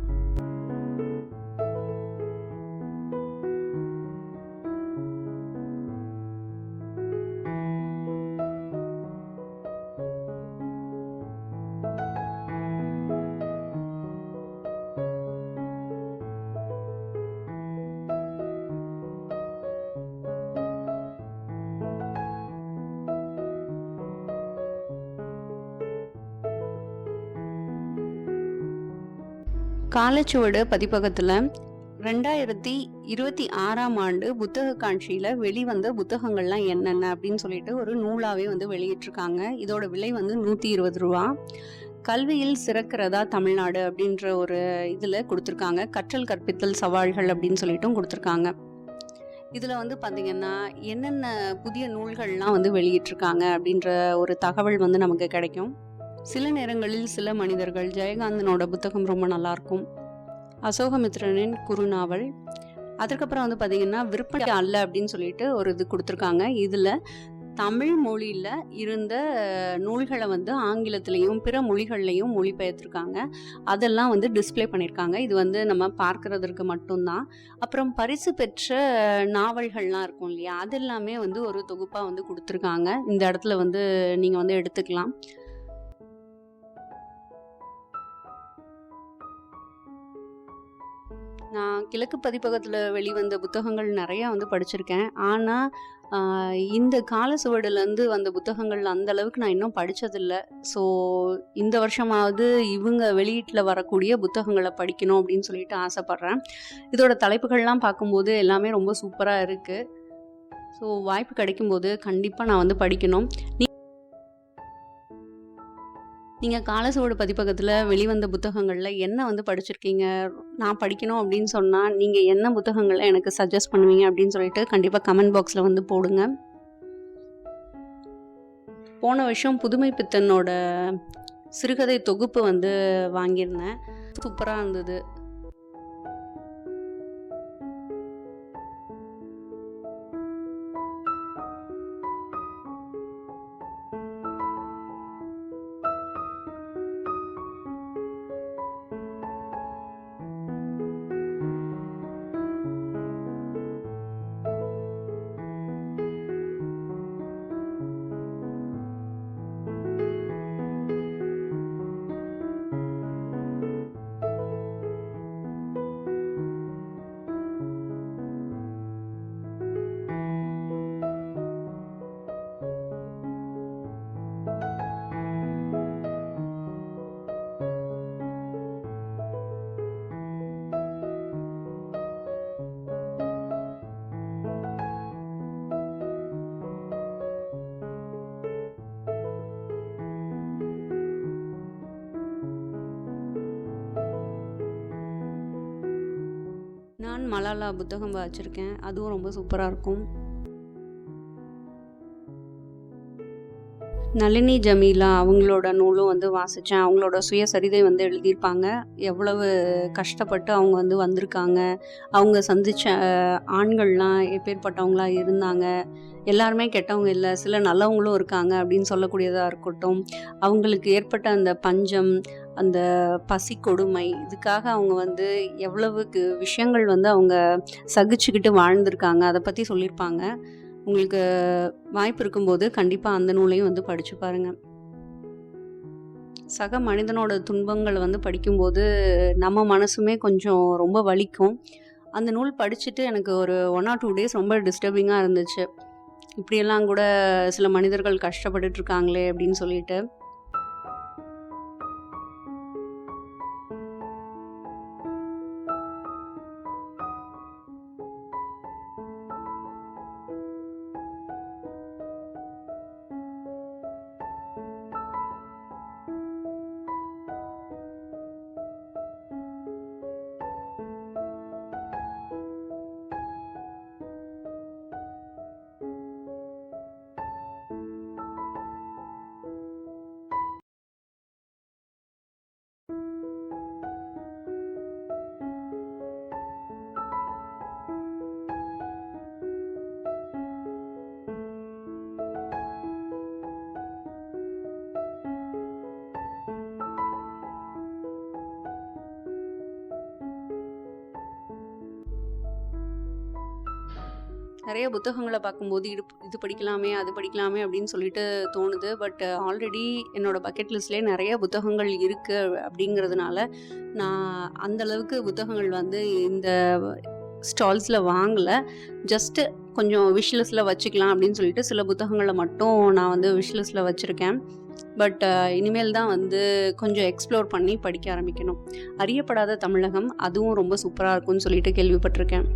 காலச்சுவடு பதிப்பகத்தில் 2026ஆம் ஆண்டு புத்தக காட்சியில் வெளிவந்த புத்தகங்கள்லாம் என்னென்ன அப்படின்னு சொல்லிட்டு ஒரு நூலாகவே வந்து வெளியிட்டிருக்காங்க. இதோட விலை வந்து 120 ரூபா. கல்வியில் சிறக்கிறதா தமிழ்நாடு அப்படின்ற ஒரு இதில் கொடுத்துருக்காங்க. கற்றல் கற்பித்தல் சவால்கள் அப்படின்னு சொல்லிட்டும் கொடுத்துருக்காங்க. இதில் வந்து பார்த்திங்கன்னா என்னென்ன புதிய நூல்கள்லாம் வந்து வெளியிட்டிருக்காங்க அப்படின்ற ஒரு தகவல் வந்து நமக்கு கிடைக்கும். சில நேரங்களில் சில மனிதர்கள், ஜெயகாந்தனோட புத்தகம் ரொம்ப நல்லாயிருக்கும். அசோகமித்ரனின் குறுநாவல். அதுக்கப்புறம் வந்து பார்த்திங்கன்னா விற்பனை அல்ல அப்படின்னு சொல்லிட்டு ஒரு இது கொடுத்துருக்காங்க. இதில் தமிழ் மொழியில் இருந்த நூல்களை வந்து ஆங்கிலத்திலையும் பிற மொழிகள்லையும் மொழிபெயர்த்திருக்காங்க. அதெல்லாம் வந்து டிஸ்பிளே பண்ணியிருக்காங்க. இது வந்து நம்ம பார்க்குறதற்கு மட்டும்தான். அப்புறம் பரிசு பெற்ற நாவல்கள்லாம் இருக்கும் இல்லையா, அதெல்லாமே வந்து ஒரு தொகுப்பாக வந்து கொடுத்துருக்காங்க. இந்த இடத்துல வந்து நீங்கள் வந்து எடுத்துக்கலாம். நான் கிழக்கு பதிப்பகத்தில் வெளிவந்த புத்தகங்கள் நிறையா வந்து படிச்சிருக்கேன். ஆனால் இந்த காலச்சுவடுலேருந்து வந்த புத்தகங்கள் அந்த அளவுக்கு நான் இன்னும் படித்ததில்லை. ஸோ இந்த வருஷமாவது இவங்க வெளியீட்டில் வரக்கூடிய புத்தகங்களை படிக்கணும் அப்படின்னு சொல்லிட்டு ஆசைப்பட்றேன். இதோட தலைப்புகள்லாம் பார்க்கும்போது எல்லாமே ரொம்ப சூப்பராக இருக்குது. ஸோ வாய்ப்பு கிடைக்கும்போது கண்டிப்பாக நான் வந்து படிக்கணும். நீங்கள் காலச்சுவடு பதிப்பகத்தில் வெளிவந்த புத்தகங்களில் என்ன வந்து படிச்சிருக்கீங்க, நான் படிக்கணும் அப்படின்னு சொன்னால் நீங்கள் என்ன புத்தகங்களை எனக்கு சஜஸ்ட் பண்ணுவீங்க அப்படின்னு சொல்லிட்டு கண்டிப்பாக கமெண்ட் பாக்ஸில் வந்து போடுங்க. போன வருஷம் புதுமை பித்தனோட சிறுகதை தொகுப்பு வந்து வாங்கியிருந்தேன். சூப்பராக இருந்தது. நான் மலாலா புத்தகம் வாசிச்சிருக்கேன், அதுவும் ரொம்ப சூப்பராக இருக்கும். நளினி ஜமீலா அவங்களோட நூலும் வந்து வாசித்தேன். அவங்களோட சுயசரிதை வந்து எழுதியிருப்பாங்க. எவ்வளவு கஷ்டப்பட்டு அவங்க வந்து வந்திருக்காங்க, அவங்க சந்தித்த ஆண்கள்லாம் எப்பேற்பட்டவங்களா இருந்தாங்க, எல்லாருமே கெட்டவங்க இல்லை, சில நல்லவங்களும் இருக்காங்க அப்படின்னு சொல்லக்கூடியதாக இருக்கட்டும். அவங்களுக்கு ஏற்பட்ட அந்த பஞ்சம், அந்த பசி கொடுமை, இதுக்காக அவங்க வந்து எவ்வளவுக்கு விஷயங்கள் வந்து அவங்க சகிச்சுக்கிட்டு வாழ்ந்திருக்காங்க, அதை பற்றி சொல்லியிருப்பாங்க. உங்களுக்கு வாய்ப்பு இருக்கும்போது கண்டிப்பாக அந்த நூலையும் வந்து படித்து பாருங்கள். சக மனிதனோட துன்பங்களை வந்து படிக்கும்போது நம்ம மனசுமே கொஞ்சம் ரொம்ப வலிக்கும். அந்த நூல் படிச்சுட்டு எனக்கு ஒரு 1 or 2 days ரொம்ப டிஸ்டர்பிங்காக இருந்துச்சு. இப்படியெல்லாம் கூட சில மனிதர்கள் கஷ்டப்பட்டுட்டு இருக்காங்களே அப்படின்னு சொல்லிட்டு. நிறைய புத்தகங்களை பார்க்கும்போது இது படிக்கலாமே, அது படிக்கலாமே அப்படின்னு சொல்லிட்டு தோணுது. பட் ஆல்ரெடி என்னோடய பக்கெட் லிஸ்ட்லேயே நிறைய புத்தகங்கள் இருக்குது. அப்படிங்கிறதுனால நான் அந்தளவுக்கு புத்தகங்கள் வந்து இந்த ஸ்டால்ஸில் வாங்கலை. ஜஸ்ட்டு கொஞ்சம் விஷ்லிஸ்ட்டில் வச்சுக்கலாம் அப்படின்னு சொல்லிட்டு சில புத்தகங்களை மட்டும் நான் வந்து விஷ்லிஸ்ட்டில் வச்சுருக்கேன். பட் இனிமேல் தான் வந்து கொஞ்சம் எக்ஸ்ப்ளோர் பண்ணி படிக்க ஆரம்பிக்கணும். அறியப்படாத தமிழகம், அதுவும் ரொம்ப சூப்பராக இருக்கும்னு சொல்லிட்டு கேள்விப்பட்டிருக்கேன்.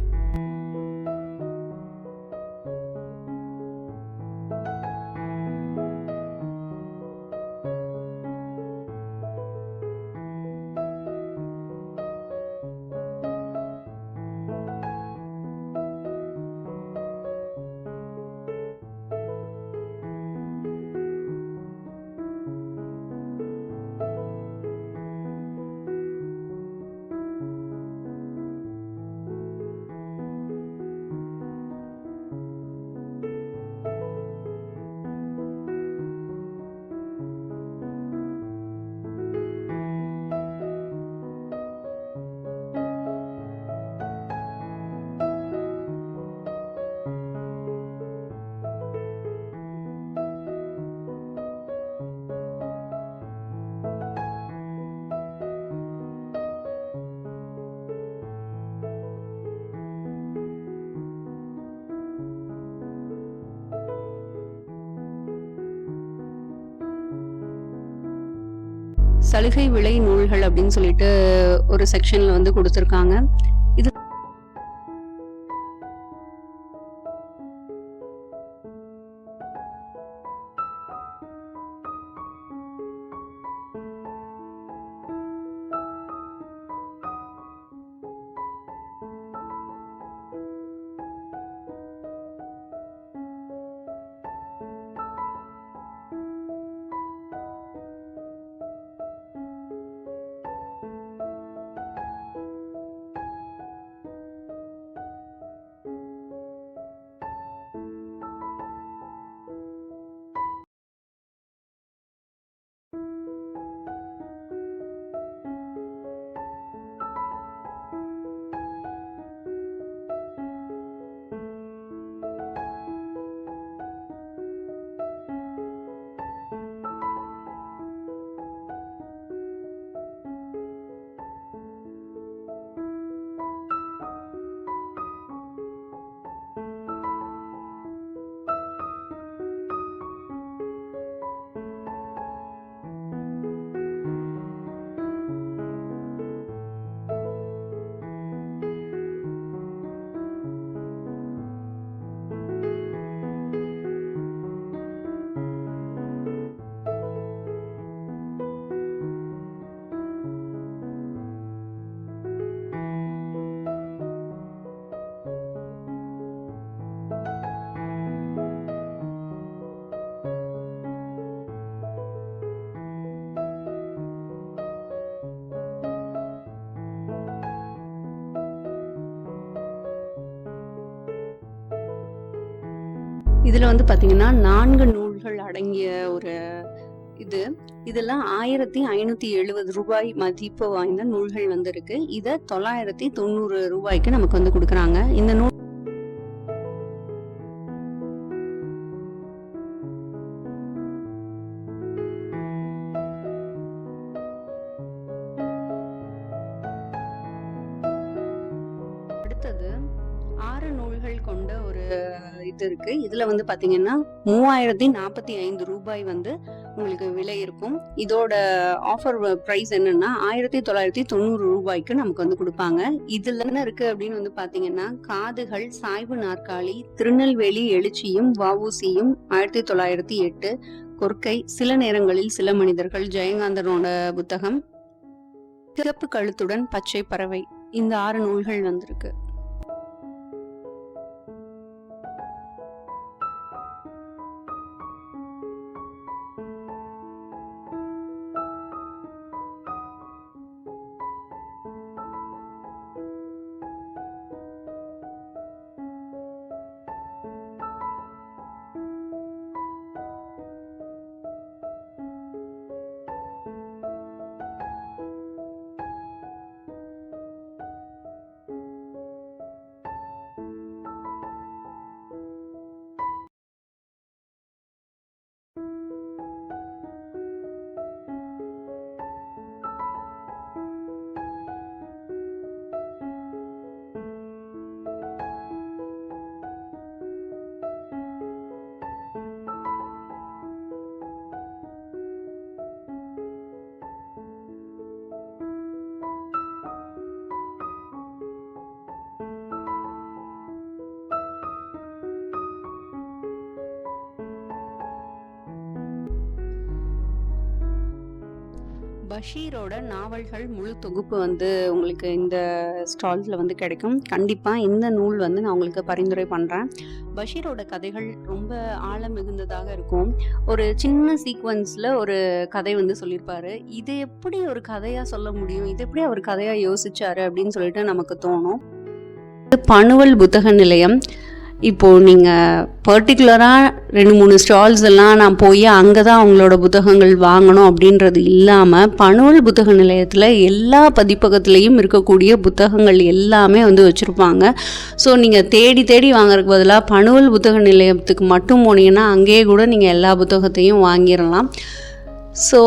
சலுகை விலை நூல்கள் அப்படின்னு சொல்லிட்டு ஒரு செக்ஷன்ல வந்து கொடுத்துருக்காங்க. இது இதில் வந்து பார்த்திங்கன்னா 4 நூல்கள் அடங்கிய ஒரு இதெல்லாம் 1570 ரூபாய் மதிப்பு வாய்ந்த நூல்கள் வந்து இருக்கு. இதை 990 ரூபாய்க்கு நமக்கு வந்து கொடுக்குறாங்க. இந்த நூல் அடுத்தது 6 நூல்கள் கொண்ட ஒரு இருக்கு. இதுல வந்து பாத்தீங்கன்னா 3045 ரூபாய் வந்து உங்களுக்கு விலை இருக்கும். இதோட ஆஃபர் பிரைஸ் என்னன்னா 1990 ரூபாய்க்கு நமக்கு வந்து கொடுப்பாங்க. இதுல என்ன இருக்கு அப்படின்னு வந்து பாத்தீங்கன்னா காதுகள், சாய்வு நாற்காலி, திருநெல்வேலி எழுச்சியும் வஉசியும் 1908, கொற்கை, சில நேரங்களில் சில மனிதர்கள், ஜெயகாந்தனோட புத்தகம், சிறப்பு கழுத்துடன் பச்சை பறவை, இந்த 6 நூல்கள் வந்திருக்கு. பஷீரோட நாவல்கள் முழு தொகுப்பு வந்து உங்களுக்கு இந்த ஸ்டால்ஸில் வந்து கிடைக்கும். கண்டிப்பாக இந்த நூல் வந்து நான் உங்களுக்கு பரிந்துரை பண்ணுறேன். பஷீரோட கதைகள் ரொம்ப ஆழம் மிகுந்ததாக இருக்கும். ஒரு சின்ன சீக்வன்ஸில் ஒரு கதை வந்து சொல்லியிருப்பாரு. இது எப்படி ஒரு கதையாக சொல்ல முடியும், இது எப்படி அவர் கதையாக யோசிச்சாரு அப்படின்னு சொல்லிட்டு நமக்கு தோணும். பணுவல் புத்தக நிலையம், இப்போது நீங்கள் பர்டிகுலராக 2-3 ஸ்டால்ஸ் எல்லாம் நான் போய் அங்கே தான் அவங்களோட புத்தகங்கள் வாங்கணும் அப்படின்றது இல்லாமல் பணுவல் புத்தக நிலையத்தில் எல்லா பதிப்பகத்துலேயும் இருக்கக்கூடிய புத்தகங்கள் எல்லாமே வந்து வச்சுருப்பாங்க. ஸோ நீங்கள் தேடி தேடி வாங்குறதுக்கு பதிலாக பணுவல் புத்தக நிலையத்துக்கு மட்டும் போனீங்கன்னா அங்கேயே கூட நீங்கள் எல்லா புத்தகத்தையும் வாங்கிடலாம். ஸோ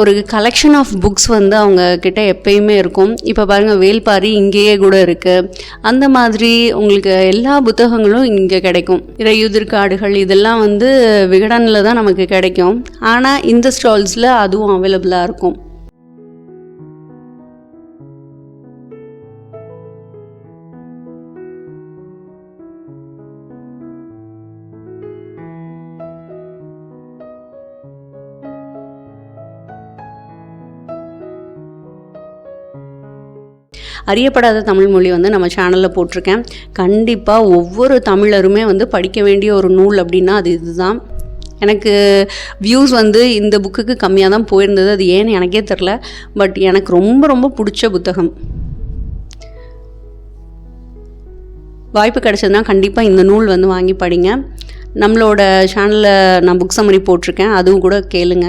ஒரு கலெக்ஷன் ஆஃப் புக்ஸ் வந்து அவங்க கிட்ட எப்பயுமே இருக்கும். இப்போ பாருங்கள், வேல்பாரி இங்கேயே கூட இருக்குது. அந்த மாதிரி உங்களுக்கு எல்லா புத்தகங்களும் இங்கே கிடைக்கும். இறையுதிர்காடுகள் இதெல்லாம் வந்து விகடனில் தான் நமக்கு கிடைக்கும். ஆனால் இந்த ஸ்டால்ஸில் அதுவும் அவைலபிளாக இருக்கும். அறியப்படாத தமிழ் மொழி வந்து நம்ம சேனலில் போட்டிருக்கேன். கண்டிப்பாக ஒவ்வொரு தமிழருமே வந்து படிக்க வேண்டிய ஒரு நூல் அப்படின்னா அது இதுதான். எனக்கு வியூஸ் வந்து இந்த புக்குக்கு கம்மியாக தான் போயிருந்தது. அது ஏன்னு எனக்கே தெரில. பட் எனக்கு ரொம்ப ரொம்ப பிடிச்ச புத்தகம். வாய்ப்பு கிடைச்சதுன்னா கண்டிப்பாக இந்த நூல் வந்து வாங்கி படிங்க. நம்மளோட சேனலில் நான் புக் சம்மரி போட்டிருக்கேன், அதுவும் கூட கேளுங்க.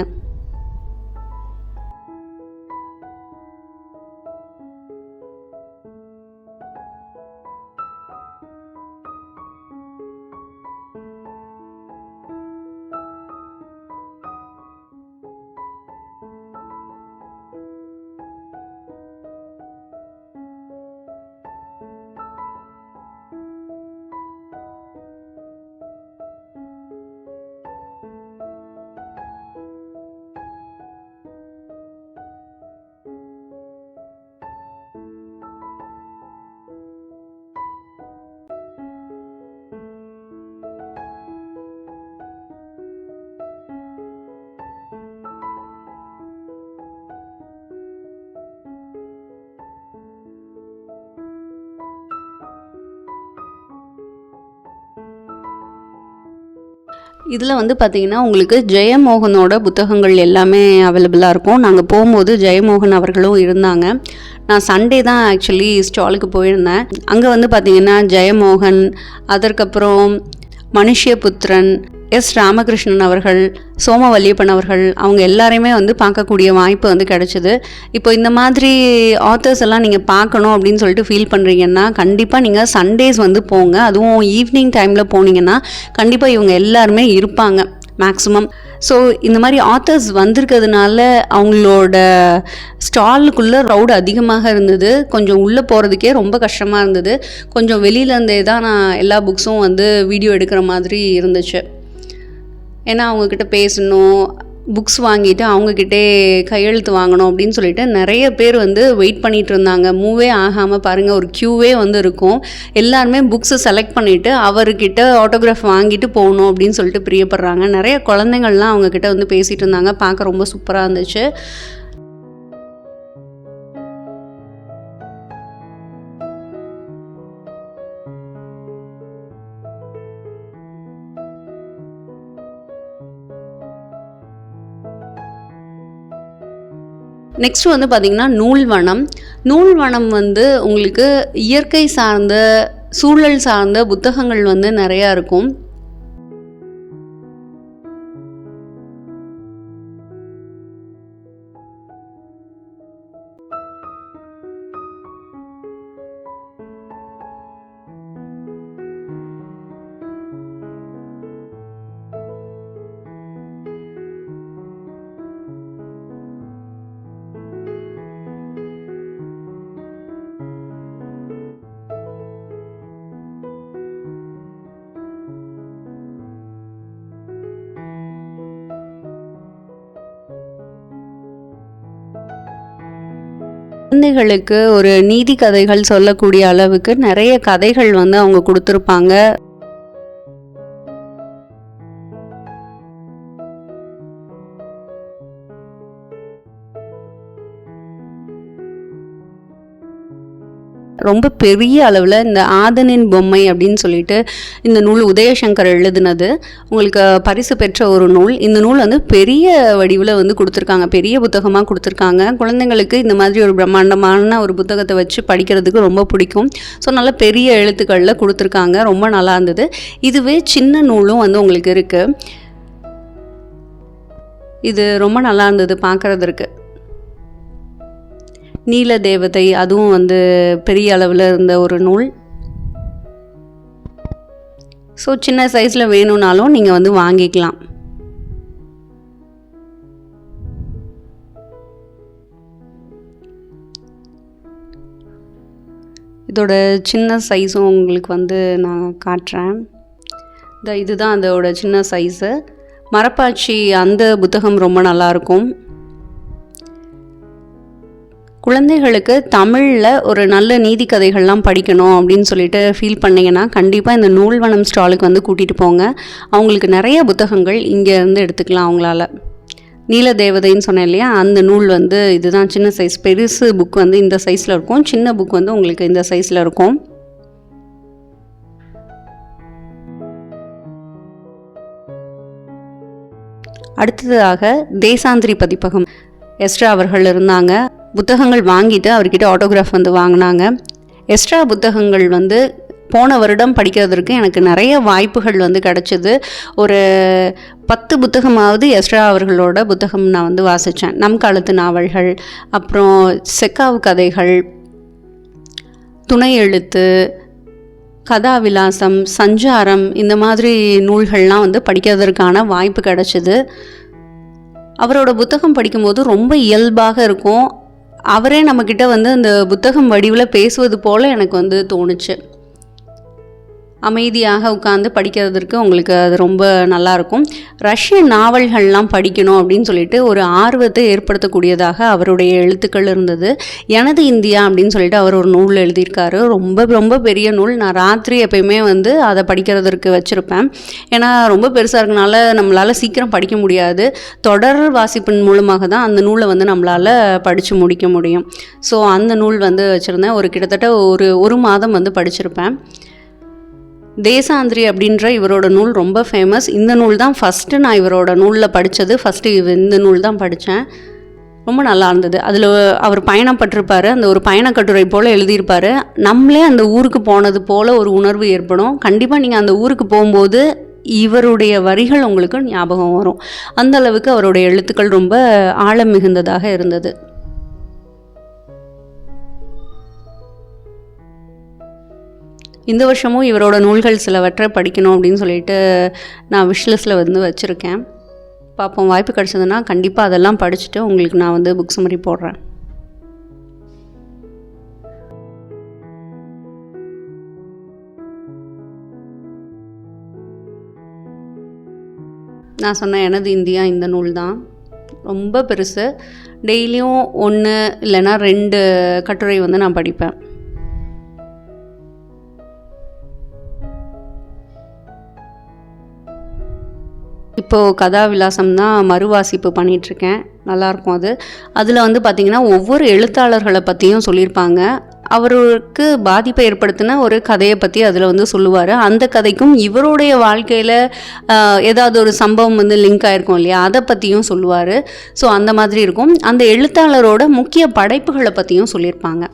இதில் வந்து பார்த்திங்கன்னா உங்களுக்கு ஜெயமோகனோட புத்தகங்கள் எல்லாமே அவைலபிளாக இருக்கும். நாங்கள் போகும்போது ஜெயமோகன் அவர்களும் இருந்தாங்க. நான் சண்டே தான் ஆக்சுவலி ஸ்டாலுக்கு போயிருந்தேன். அங்கே வந்து பார்த்திங்கன்னா ஜெயமோகன், அதற்கப்புறம் மனுஷ்யபுத்திரன், எஸ் ராமகிருஷ்ணன் அவர்கள், சோமவல்லியப்பன் அவர்கள், அவங்க எல்லாரையுமே வந்து பார்க்கக்கூடிய வாய்ப்பு வந்து கிடச்சிது. இப்போ இந்த மாதிரி ஆத்தர்ஸ் எல்லாம் நீங்கள் பார்க்கணும் அப்படின்னு சொல்லிட்டு ஃபீல் பண்ணுறீங்கன்னா கண்டிப்பாக நீங்கள் சண்டேஸ் வந்து போங்க. அதுவும் ஈவினிங் டைமில் போனீங்கன்னா கண்டிப்பாக இவங்க எல்லாருமே இருப்பாங்க மேக்ஸிமம். ஸோ இந்த மாதிரி ஆத்தர்ஸ் வந்திருக்கிறதுனால அவங்களோட ஸ்டாலுக்குள்ளே க்ரௌட் அதிகமாக இருந்தது. கொஞ்சம் உள்ளே போகிறதுக்கே ரொம்ப கஷ்டமாக இருந்தது. கொஞ்சம் வெளியிலேருந்தே தான் நான் எல்லா புக்ஸும் வந்து வீடியோ எடுக்கிற மாதிரி இருந்துச்சு. ஏன்னா அவங்கக்கிட்ட பேசணும், புக்ஸ் வாங்கிட்டு அவங்கக்கிட்டே கையெழுத்து வாங்கணும் அப்படின்னு சொல்லிட்டு நிறைய பேர் வந்து வெயிட் பண்ணிகிட்டு இருந்தாங்க. மூவே ஆகாமல் பாருங்கள், ஒரு க்யூவே வந்து இருக்கும். எல்லாருமே புக்ஸை செலக்ட் பண்ணிவிட்டு அவர்கிட்ட ஆட்டோகிராஃப் வாங்கிட்டு போகணும் அப்படின்னு சொல்லிட்டு பிரியப்படுறாங்க. நிறைய குழந்தைங்கள்லாம் அவங்கக்கிட்ட வந்து பேசிகிட்டு இருந்தாங்க. பார்க்க ரொம்ப சூப்பராக இருந்துச்சு. நெக்ஸ்ட் வந்து பார்த்திங்கன்னா நூல்வனம் வந்து உங்களுக்கு இயற்கை சார்ந்த, சூழல் சார்ந்த புத்தகங்கள் வந்து நிறையா இருக்கும். குழந்தைகளுக்கு ஒரு நீதி கதைகள் சொல்லக்கூடிய அளவுக்கு நிறைய கதைகள் வந்து அவங்க கொடுத்துருப்பாங்க. ரொம்ப பெரிய அளவில் இந்த ஆதனின் பொம்மை அப்படின்னு சொல்லிட்டு இந்த நூல் உதயசங்கர் எழுதுனது, உங்களுக்கு பரிசு பெற்ற ஒரு நூல். இந்த நூல் வந்து பெரிய வடிவில் வந்து கொடுத்துருக்காங்க, பெரிய புத்தகமாக கொடுத்துருக்காங்க. குழந்தைங்களுக்கு இந்த மாதிரி ஒரு பிரம்மாண்டமான ஒரு புத்தகத்தை வச்சு படிக்கிறதுக்கு ரொம்ப பிடிக்கும். ஸோ நல்ல பெரிய எழுத்துக்களில் கொடுத்துருக்காங்க, ரொம்ப நல்லா இருந்தது. இதுவே சின்ன நூலும் வந்து உங்களுக்கு இருக்குது. இது ரொம்ப நல்லா இருந்தது பார்க்குறதுக்கு. நீல தேவதை, அதுவும் வந்து பெரிய அளவில் இருந்த ஒரு நூல். ஸோ சின்ன சைஸில் வேணும்னாலும் நீங்கள் வந்து வாங்கிக்கலாம். இதோட சின்ன சைஸும் உங்களுக்கு வந்து நான் காட்டுறேன். இதுதான் அதோட சின்ன சைஸு. மரப்பாச்சி அந்த புத்தகம் ரொம்ப நல்லாயிருக்கும். குழந்தைகளுக்கு தமிழில் ஒரு நல்ல நீதி கதைகள்லாம் படிக்கணும் அப்படின்னு சொல்லிட்டு ஃபீல் பண்ணிங்கன்னா கண்டிப்பாக இந்த நூல்வனம் ஸ்டாலுக்கு வந்து கூட்டிகிட்டு போங்க. அவங்களுக்கு நிறைய புத்தகங்கள் இங்கேருந்து எடுத்துக்கலாம் அவங்களால. நீல தேவதைன்னு சொன்னேன் இல்லையா, அந்த நூல் வந்து இதுதான் சின்ன சைஸ். பெருசு புக் வந்து இந்த சைஸில் இருக்கும், சின்ன புக் வந்து உங்களுக்கு இந்த சைஸில் இருக்கும். அடுத்ததாக தேசாந்திரி பதிப்பகம் எஸ்ட்ரா அவர்கள் இருந்தாங்க. புத்தகங்கள் வாங்கிட்டு அவர்கிட்ட ஆட்டோகிராஃப் வந்து வாங்கினாங்க. எக்ஸ்ட்ரா புத்தகங்கள் வந்து போன வருடம் படிக்கிறதுக்கு எனக்கு நிறைய வாய்ப்புகள் வந்து கிடச்சிது. ஒரு 10 புத்தகமாவது எஸ்ட்ரா அவர்களோட புத்தகம் நான் வந்து வாசித்தேன். நம் காலத்து நாவல்கள், அப்புறம் செக்காவு கதைகள், துணை எழுத்து, கதாவிலாசம், சஞ்சாரம், இந்த மாதிரி நூல்கள்லாம் வந்து படிக்கிறதுக்கான வாய்ப்பு கிடச்சிது. அவரோட புத்தகம் படிக்கும்போது ரொம்ப இயல்பாக இருக்கும். அவரே நம்மக்கிட்ட வந்து அந்த புத்தகம் வடிவில் பேசுவது போல் எனக்கு வந்து தோணுச்சு. அமைதியாக உட்காந்து படிக்கிறதுக்கு உங்களுக்கு அது ரொம்ப நல்லாயிருக்கும். ரஷ்ய நாவல்கள்லாம் படிக்கணும் அப்படின்னு சொல்லிட்டு ஒரு ஆர்வத்தை ஏற்படுத்தக்கூடியதாக அவருடைய எழுத்துக்கள் இருந்தது. எனது இந்தியா அப்படின்னு சொல்லிட்டு அவர் ஒரு நூல் எழுதியிருக்காரு. ரொம்ப ரொம்ப பெரிய நூல். நான் ராத்திரி எப்பயுமே வந்து அதை படிக்கிறதுக்கு வச்சுருப்பேன். ஏன்னா ரொம்ப பெருசாக இருக்கனால நம்மளால் சீக்கிரம் படிக்க முடியாது. தொடர் வாசிப்பின் மூலமாக தான் அந்த நூலை வந்து நம்மளால் படித்து முடிக்க முடியும். ஸோ அந்த நூல் வந்து வச்சுருந்தேன். கிட்டத்தட்ட ஒரு மாதம் வந்து படிச்சிருப்பேன். தேசாந்திரி அப்படின்ற இவரோட நூல் ரொம்ப ஃபேமஸ். இந்த நூல் தான் ஃபஸ்ட்டு நான் இவரோட நூலில் படித்தது. ஃபஸ்ட்டு இந்த நூல் தான் படித்தேன். ரொம்ப நல்லா இருந்தது. அதில் அவர் பயணப்பட்டிருப்பார். அந்த ஒரு பயணக்கட்டுரை போல் எழுதியிருப்பார். நம்மளே அந்த ஊருக்கு போனது போல் ஒரு உணர்வு ஏற்படும். கண்டிப்பாக நீங்கள் அந்த ஊருக்கு போகும்போது இவருடைய வரிகள் உங்களுக்கு ஞாபகம் வரும். அந்த அளவுக்கு அவருடைய எழுத்துக்கள் ரொம்ப ஆழம் மிகுந்ததாக இருந்தது. இந்த வருஷமும் இவரோட நூல்கள் சிலவற்றை படிக்கணும் அப்படின்னு சொல்லிட்டு நான் விஷ்லிஸ்ட்டில் வந்து வச்சுருக்கேன். பார்ப்போம், வாய்ப்பு கிடச்சதுன்னா கண்டிப்பாக அதெல்லாம் படிச்சுட்டு உங்களுக்கு நான் வந்து புக் சம்மரி போடுறேன். நான் சொன்ன எனது இந்தியா இந்த நூல் தான். ரொம்ப பெருசு. டெய்லியும் 1 இல்லைன்னா 2 கட்டுரை வந்து நான் படிப்பேன். இப்போது கதாவிலாசம் தான் மறுவாசிப்பு பண்ணிகிட்ருக்கேன். நல்லாயிருக்கும் அது. அதில் வந்து பார்த்திங்கன்னா ஒவ்வொரு எழுத்தாளர்களை பற்றியும் சொல்லியிருப்பாங்க. அவருக்கு பாதிப்பை ஏற்படுத்தின ஒரு கதையை பற்றி அதில் வந்து சொல்லுவார். அந்த கதைக்கும் இவருடைய வாழ்க்கையில் ஏதாவது ஒரு சம்பவம் வந்து லிங்க் ஆகிருக்கும் இல்லையா, அதை பற்றியும் சொல்லுவார். ஸோ அந்த மாதிரி இருக்கும். அந்த எழுத்தாளரோட முக்கிய படைப்புகளை பற்றியும் சொல்லியிருப்பாங்க.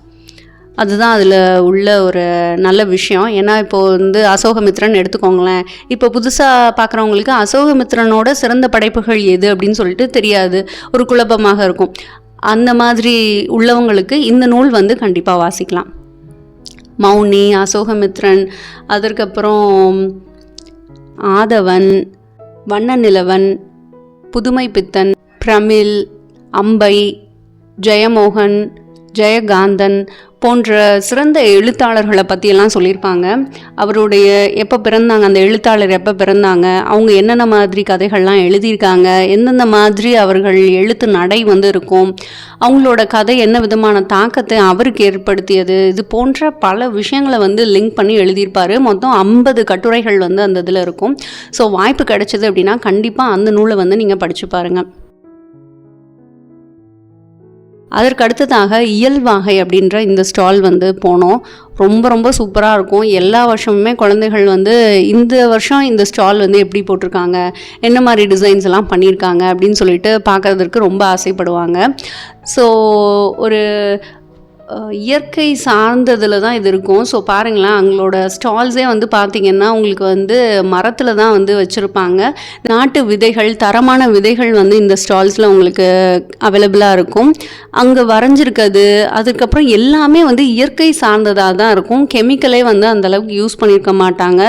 அதுதான் அதில் உள்ள ஒரு நல்ல விஷயம். ஏன்னா இப்போது வந்து அசோகமித்ரன் எடுத்துக்கோங்களேன். இப்போ புதுசாக பார்க்குறவங்களுக்கு அசோகமித்ரனோட சிறந்த படைப்புகள் எது அப்படின்னு சொல்லிட்டு தெரியாது, ஒரு குழப்பமாக இருக்கும். அந்த மாதிரி உள்ளவங்களுக்கு இந்த நூல் வந்து கண்டிப்பாக வாசிக்கலாம். மௌனி, அசோகமித்ரன், அதற்கப்புறம் ஆதவன், வண்ணநிலவன், புதுமைப்பித்தன், பிரமிழ், அம்பை, ஜெயமோகன், ஜெயகாந்தன் போன்ற சிறந்த எழுத்தாளர்களை பற்றியெல்லாம் சொல்லியிருப்பாங்க. அவருடைய எப்போ பிறந்தாங்க, அந்த எழுத்தாளர் எப்போ பிறந்தாங்க, அவங்க என்னென்ன மாதிரி கதைகள்லாம் எழுதியிருக்காங்க, எந்தெந்த மாதிரி அவர்கள் எழுத்து நடை வந்து இருக்கும், அவங்களோட கதை என்ன விதமான தாக்கத்தை அவருக்கு ஏற்படுத்தியது, இது போன்ற பல விஷயங்களை வந்து லிங்க் பண்ணி எழுதியிருப்பார். மொத்தம் 50 கட்டுரைகள் வந்து அந்த இதில் இருக்கும். ஸோ வாய்ப்பு கிடைச்சது அப்படின்னா கண்டிப்பாக அந்த நூலை வந்து நீங்கள் படித்து பாருங்கள். அதற்கு அடுத்ததாக இயல்வாகை அப்படின்ற இந்த ஸ்டால் வந்து போனோம். ரொம்ப ரொம்ப சூப்பராக இருக்கும். எல்லா வருஷமுமே குழந்தைகள் வந்து இந்த வருஷம் இந்த ஸ்டால் வந்து எப்படி போட்டிருக்காங்க, என்ன மாதிரி டிசைன்ஸ் எல்லாம் பண்ணியிருக்காங்க அப்படின்னு சொல்லிட்டு பார்க்குறதுக்கு ரொம்ப ஆசைப்படுவாங்க. ஸோ ஒரு இயற்கை சார்ந்ததில் தான் இது இருக்கும். ஸோ பாருங்களேன், அவங்களோட ஸ்டால்ஸே வந்து பார்த்திங்கன்னா உங்களுக்கு வந்து மரத்தில் தான் வந்து வச்சுருப்பாங்க. நாட்டு விதைகள், தரமான விதைகள் வந்து இந்த ஸ்டால்ஸில் உங்களுக்கு அவைலபிளாக இருக்கும். அங்கே வரைஞ்சிருக்கிறது, அதுக்கப்புறம் எல்லாமே வந்து இயற்கை சார்ந்ததாக தான் இருக்கும். கெமிக்கலே வந்து அந்தளவுக்கு யூஸ் பண்ணியிருக்க மாட்டாங்க.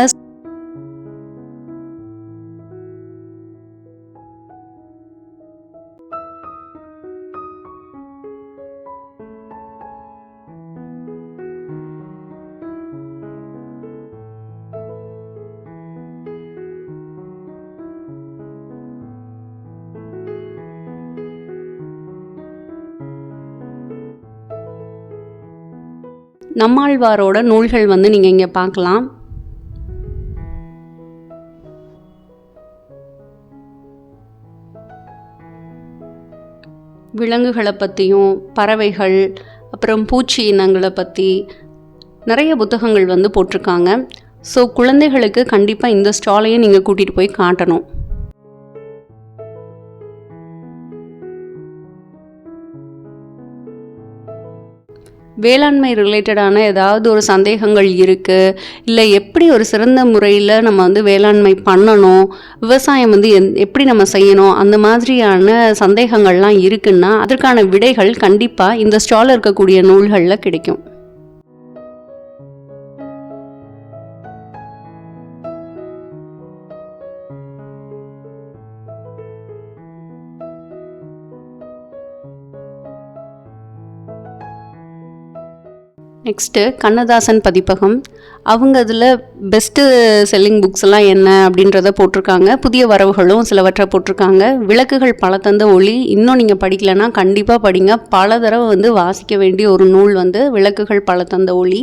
நம்மாழ்வாரோட நூல்கள் வந்து நீங்கள் இங்கே பார்க்கலாம். விலங்குகளை பற்றியும், பறவைகள், அப்புறம் பூச்சி இனங்களை பற்றி நிறைய புத்தகங்கள் வந்து போட்டிருக்காங்க. ஸோ குழந்தைகளுக்கு கண்டிப்பாக இந்த ஸ்டாலையும் நீங்கள் கூட்டிகிட்டு போய் காட்டணும். வேளாண்மை ரிலேட்டடான ஏதாவது ஒரு சந்தேகங்கள் இருக்குது, இல்லை எப்படி ஒரு சிறந்த முறையில் நம்ம வந்து வேளாண்மை பண்ணணும், விவசாயம் வந்து எப்படி நம்ம செய்யணும், அந்த மாதிரியான சந்தேகங்கள்லாம் இருக்குன்னா அதற்கான விடைகள் கண்டிப்பாக இந்த ஸ்டாலில் இருக்கக்கூடிய நூல்களில் கிடைக்கும். நெக்ஸ்ட்டு கண்ணதாசன் பதிப்பகம். அவங்க அதில் பெஸ்ட்டு செல்லிங் புக்ஸ் எல்லாம் என்ன அப்படின்றத போட்டிருக்காங்க. புதிய வரவுகளும் சிலவற்றை போட்டிருக்காங்க. விளக்குகள் பல தந்த ஒளி இன்னும் நீங்கள் படிக்கலைன்னா கண்டிப்பாக படிங்க. பல தடவை வந்து வாசிக்க வேண்டிய ஒரு நூல் வந்து விளக்குகள் பல தந்த ஒளி.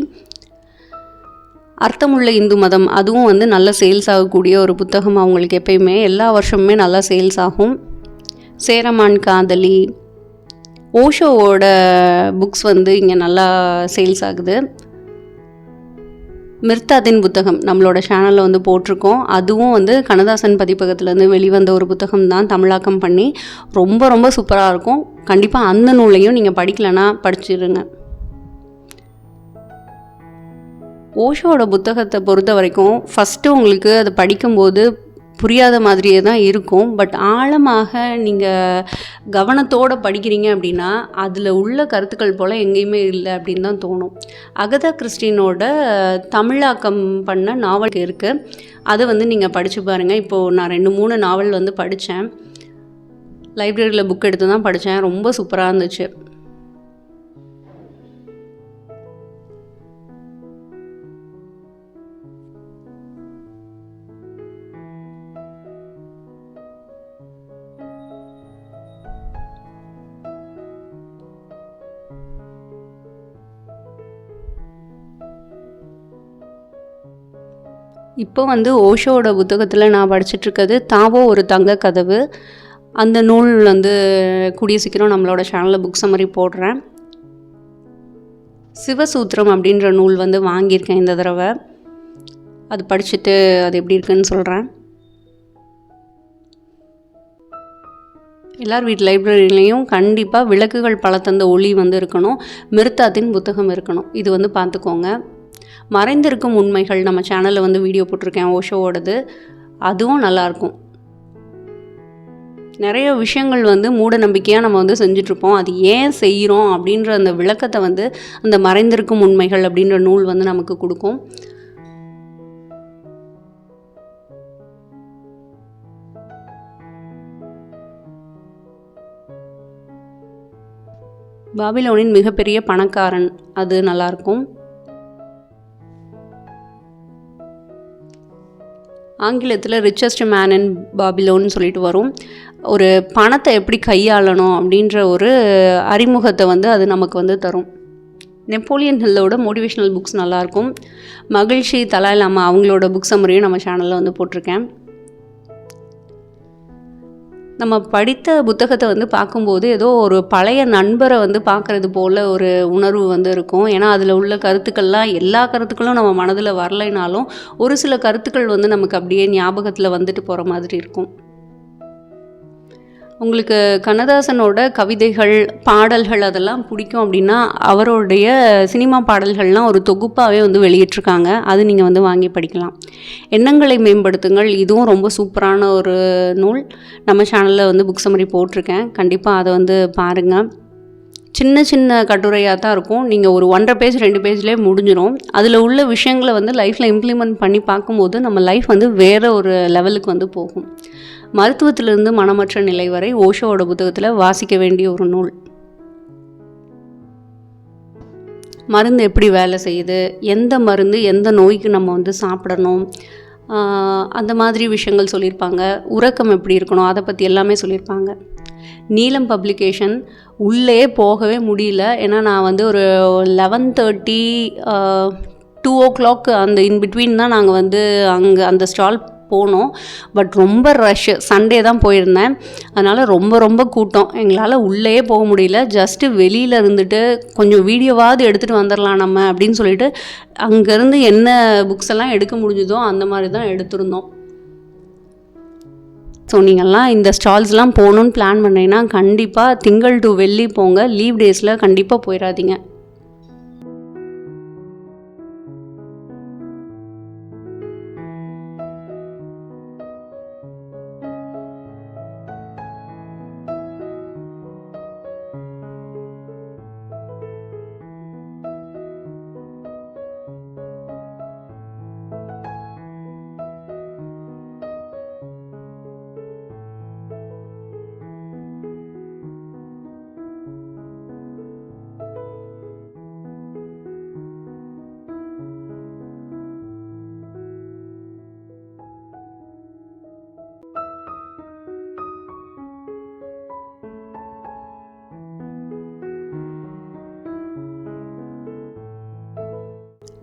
அர்த்தமுள்ள இந்து மதம், அதுவும் வந்து நல்ல சேல்ஸ் ஆகக்கூடிய ஒரு புத்தகம். அவங்களுக்கு எப்பயுமே எல்லா வருஷமுமே நல்லா சேல்ஸ் ஆகும். சேரமான் காதலி, ஓஷோவோட புக்ஸ் வந்து இங்கே நல்லா சேல்ஸ் ஆகுது. மிர்தாதின் புத்தகம் நம்மளோட சேனலில் வந்து போட்டிருக்கோம். அதுவும் வந்து கண்ணதாசன் பதிப்பகத்துலேருந்து வெளிவந்த ஒரு புத்தகம் தான், தமிழாக்கம் பண்ணி. ரொம்ப ரொம்ப சூப்பராக இருக்கும். கண்டிப்பாக அந்த நூலையும் நீங்கள் படிக்கலைன்னா படிச்சிடுங்க. ஓஷோட புத்தகத்தை பொறுத்த வரைக்கும் ஃபஸ்ட்டு உங்களுக்கு அதை படிக்கும்போது புரியாத மாதிரியே தான் இருக்கும். பட் ஆழமாக நீங்கள் கவனத்தோடு படிக்கிறீங்க அப்படின்னா அதில் உள்ள கருத்துக்கள் போல் எங்கேயுமே இல்லை அப்படின்னு தான் தோணும். அகதா கிறிஸ்டினோட தமிழாக்கம் பண்ண நாவல் இருக்குது, அதை வந்து நீங்கள் படித்து பாருங்கள். இப்போது நான் 2-3 நாவல் வந்து படித்தேன், லைப்ரரியில் புக் எடுத்து தான் படித்தேன். ரொம்ப சூப்பராக இருந்துச்சு. இப்போ வந்து ஓஷோட புத்தகத்தில் நான் படிச்சுட்ருக்கிறது தாவோ ஒரு தங்க கதவு. அந்த நூல் வந்து கூடிய சீக்கிரம் நம்மளோட சேனலில் புக் சம்மரி போடுறேன். சிவசூத்திரம் அப்படின்ற நூல் வந்து வாங்கியிருக்கேன் இந்த தடவை. அது படிச்சுட்டு அது எப்படி இருக்குன்னு சொல்கிறேன். எல்லார் வீட்டு லைப்ரரியிலையும் கண்டிப்பாக விளக்குகள் பல தந்த ஒளி வந்து இருக்கணும், மிர்தாத்தின் புத்தகம் இருக்கணும். இது வந்து பார்த்துக்கோங்க. மறைந்திருக்கும் உண்மைகள் நம்ம சேனலில் வந்து வீடியோ போட்டிருக்கேன் ஓஷோவோடது, அதுவும் நல்லாயிருக்கும். நிறைய விஷயங்கள் வந்து மூட நம்பிக்கையாக நம்ம வந்து செஞ்சிட்ருப்போம், அது ஏன் செய்கிறோம் அப்படின்ற அந்த விளக்கத்தை வந்து அந்த மறைந்திருக்கும் உண்மைகள் அப்படின்ற நூல் வந்து நமக்கு கொடுக்கும். பாபிலோனின் மிகப்பெரிய பணக்காரன், அது நல்லாயிருக்கும். ஆங்கிலத்தில் ரிச்சஸ்ட் மேன் இன் பாபிலோன்னு சொல்லிட்டு வரும். ஒரு பணத்தை எப்படி கையாளணும் அப்படின்ற ஒரு அறிமுகத்தை வந்து அது நமக்கு வந்து தரும். நெப்போலியன் ஹில்லோட மோட்டிவேஷ்னல் புக்ஸ் நல்லாயிருக்கும். மகிழ்ச்சி தலாய் லாமா அவங்களோட புக் சம்மரியும் நம்ம சேனலில் வந்து போட்டிருக்கேன். நம்ம படித்த புத்தகத்தை வந்து பார்க்கும்போது ஏதோ ஒரு பழைய நண்பரை வந்து பார்க்குறது போல் ஒரு உணர்வு வந்து இருக்கும். ஏன்னா அதில் உள்ள கருத்துக்கள்லாம் எல்லா கருத்துக்களும் நம்ம மனதில் வரலைனாலும் ஒரு சில கருத்துக்கள் வந்து நமக்கு அப்படியே ஞாபகத்தில் வந்துட்டு போகிற மாதிரி இருக்கும். உங்களுக்கு கண்ணதாசனோட கவிதைகள் பாடல்கள் அதெல்லாம் பிடிக்கும் அப்படின்னா அவருடைய சினிமா பாடல்கள்லாம் ஒரு தொகுப்பாகவே வந்து வெளியிட்டிருக்காங்க, அது நீங்கள் வந்து வாங்கி படிக்கலாம். எண்ணங்களை மேம்படுத்துங்கள், இதுவும் ரொம்ப சூப்பரான ஒரு நூல். நம்ம சேனலில் வந்து புக் சம்மரி போட்டிருக்கேன், கண்டிப்பாக அதை வந்து பாருங்கள். சின்ன சின்ன கட்டுரையாக தான் இருக்கும், நீங்கள் ஒரு 1.5 பேஜ் 2 பேஜ்லேயே முடிஞ்சிடும். அதில் உள்ள விஷயங்களை வந்து லைஃப்பில் இம்ப்ளிமெண்ட் பண்ணி பார்க்கும்போது நம்ம லைஃப் வந்து வேறு ஒரு லெவலுக்கு வந்து போகும். மருத்துவத்திலிருந்து மனமற்ற நிலை வரை ஓஷோவோட புத்தகத்தில் வாசிக்க வேண்டிய ஒரு நூல். மருந்து எப்படி வேலை செய்யுது, எந்த மருந்து எந்த நோய்க்கு நம்ம வந்து சாப்பிடணும், அந்த மாதிரி விஷயங்கள் சொல்லியிருப்பாங்க. உறக்கம் எப்படி இருக்கணும் அதை பற்றி எல்லாமே சொல்லியிருப்பாங்க. நீலம் பப்ளிகேஷன் உள்ளே போகவே முடியல, ஏன்னா நான் வந்து ஒரு 11:30 2 o'clock அந்த இன்பிட்வீன் தான் நாங்கள் வந்து அங்கே அந்த ஸ்டால் போனோம். பட் ரொம்ப ரஷ்ஷு, சண்டே தான் போயிருந்தேன், அதனால் ரொம்ப கூட்டம், எங்களால் உள்ளே போக முடியல. ஜஸ்ட்டு வெளியில் இருந்துட்டு கொஞ்சம் வீடியோவாவது எடுத்துகிட்டு வந்துடலாம் நம்ம அப்படின்னு சொல்லிட்டு அங்கேருந்து என்ன புக்ஸ் எல்லாம் எடுக்க முடிஞ்சதோ அந்த மாதிரி தான் எடுத்திருந்தோம். ஸோ நீங்கள்லாம் இந்த ஸ்டால்ஸ்லாம் போகணுன்னு பிளான் பண்ணிங்கன்னா கண்டிப்பாக திங்கள் டு வெள்ளி போங்க, லீவ் டேஸில் கண்டிப்பாக போயிடாதீங்க.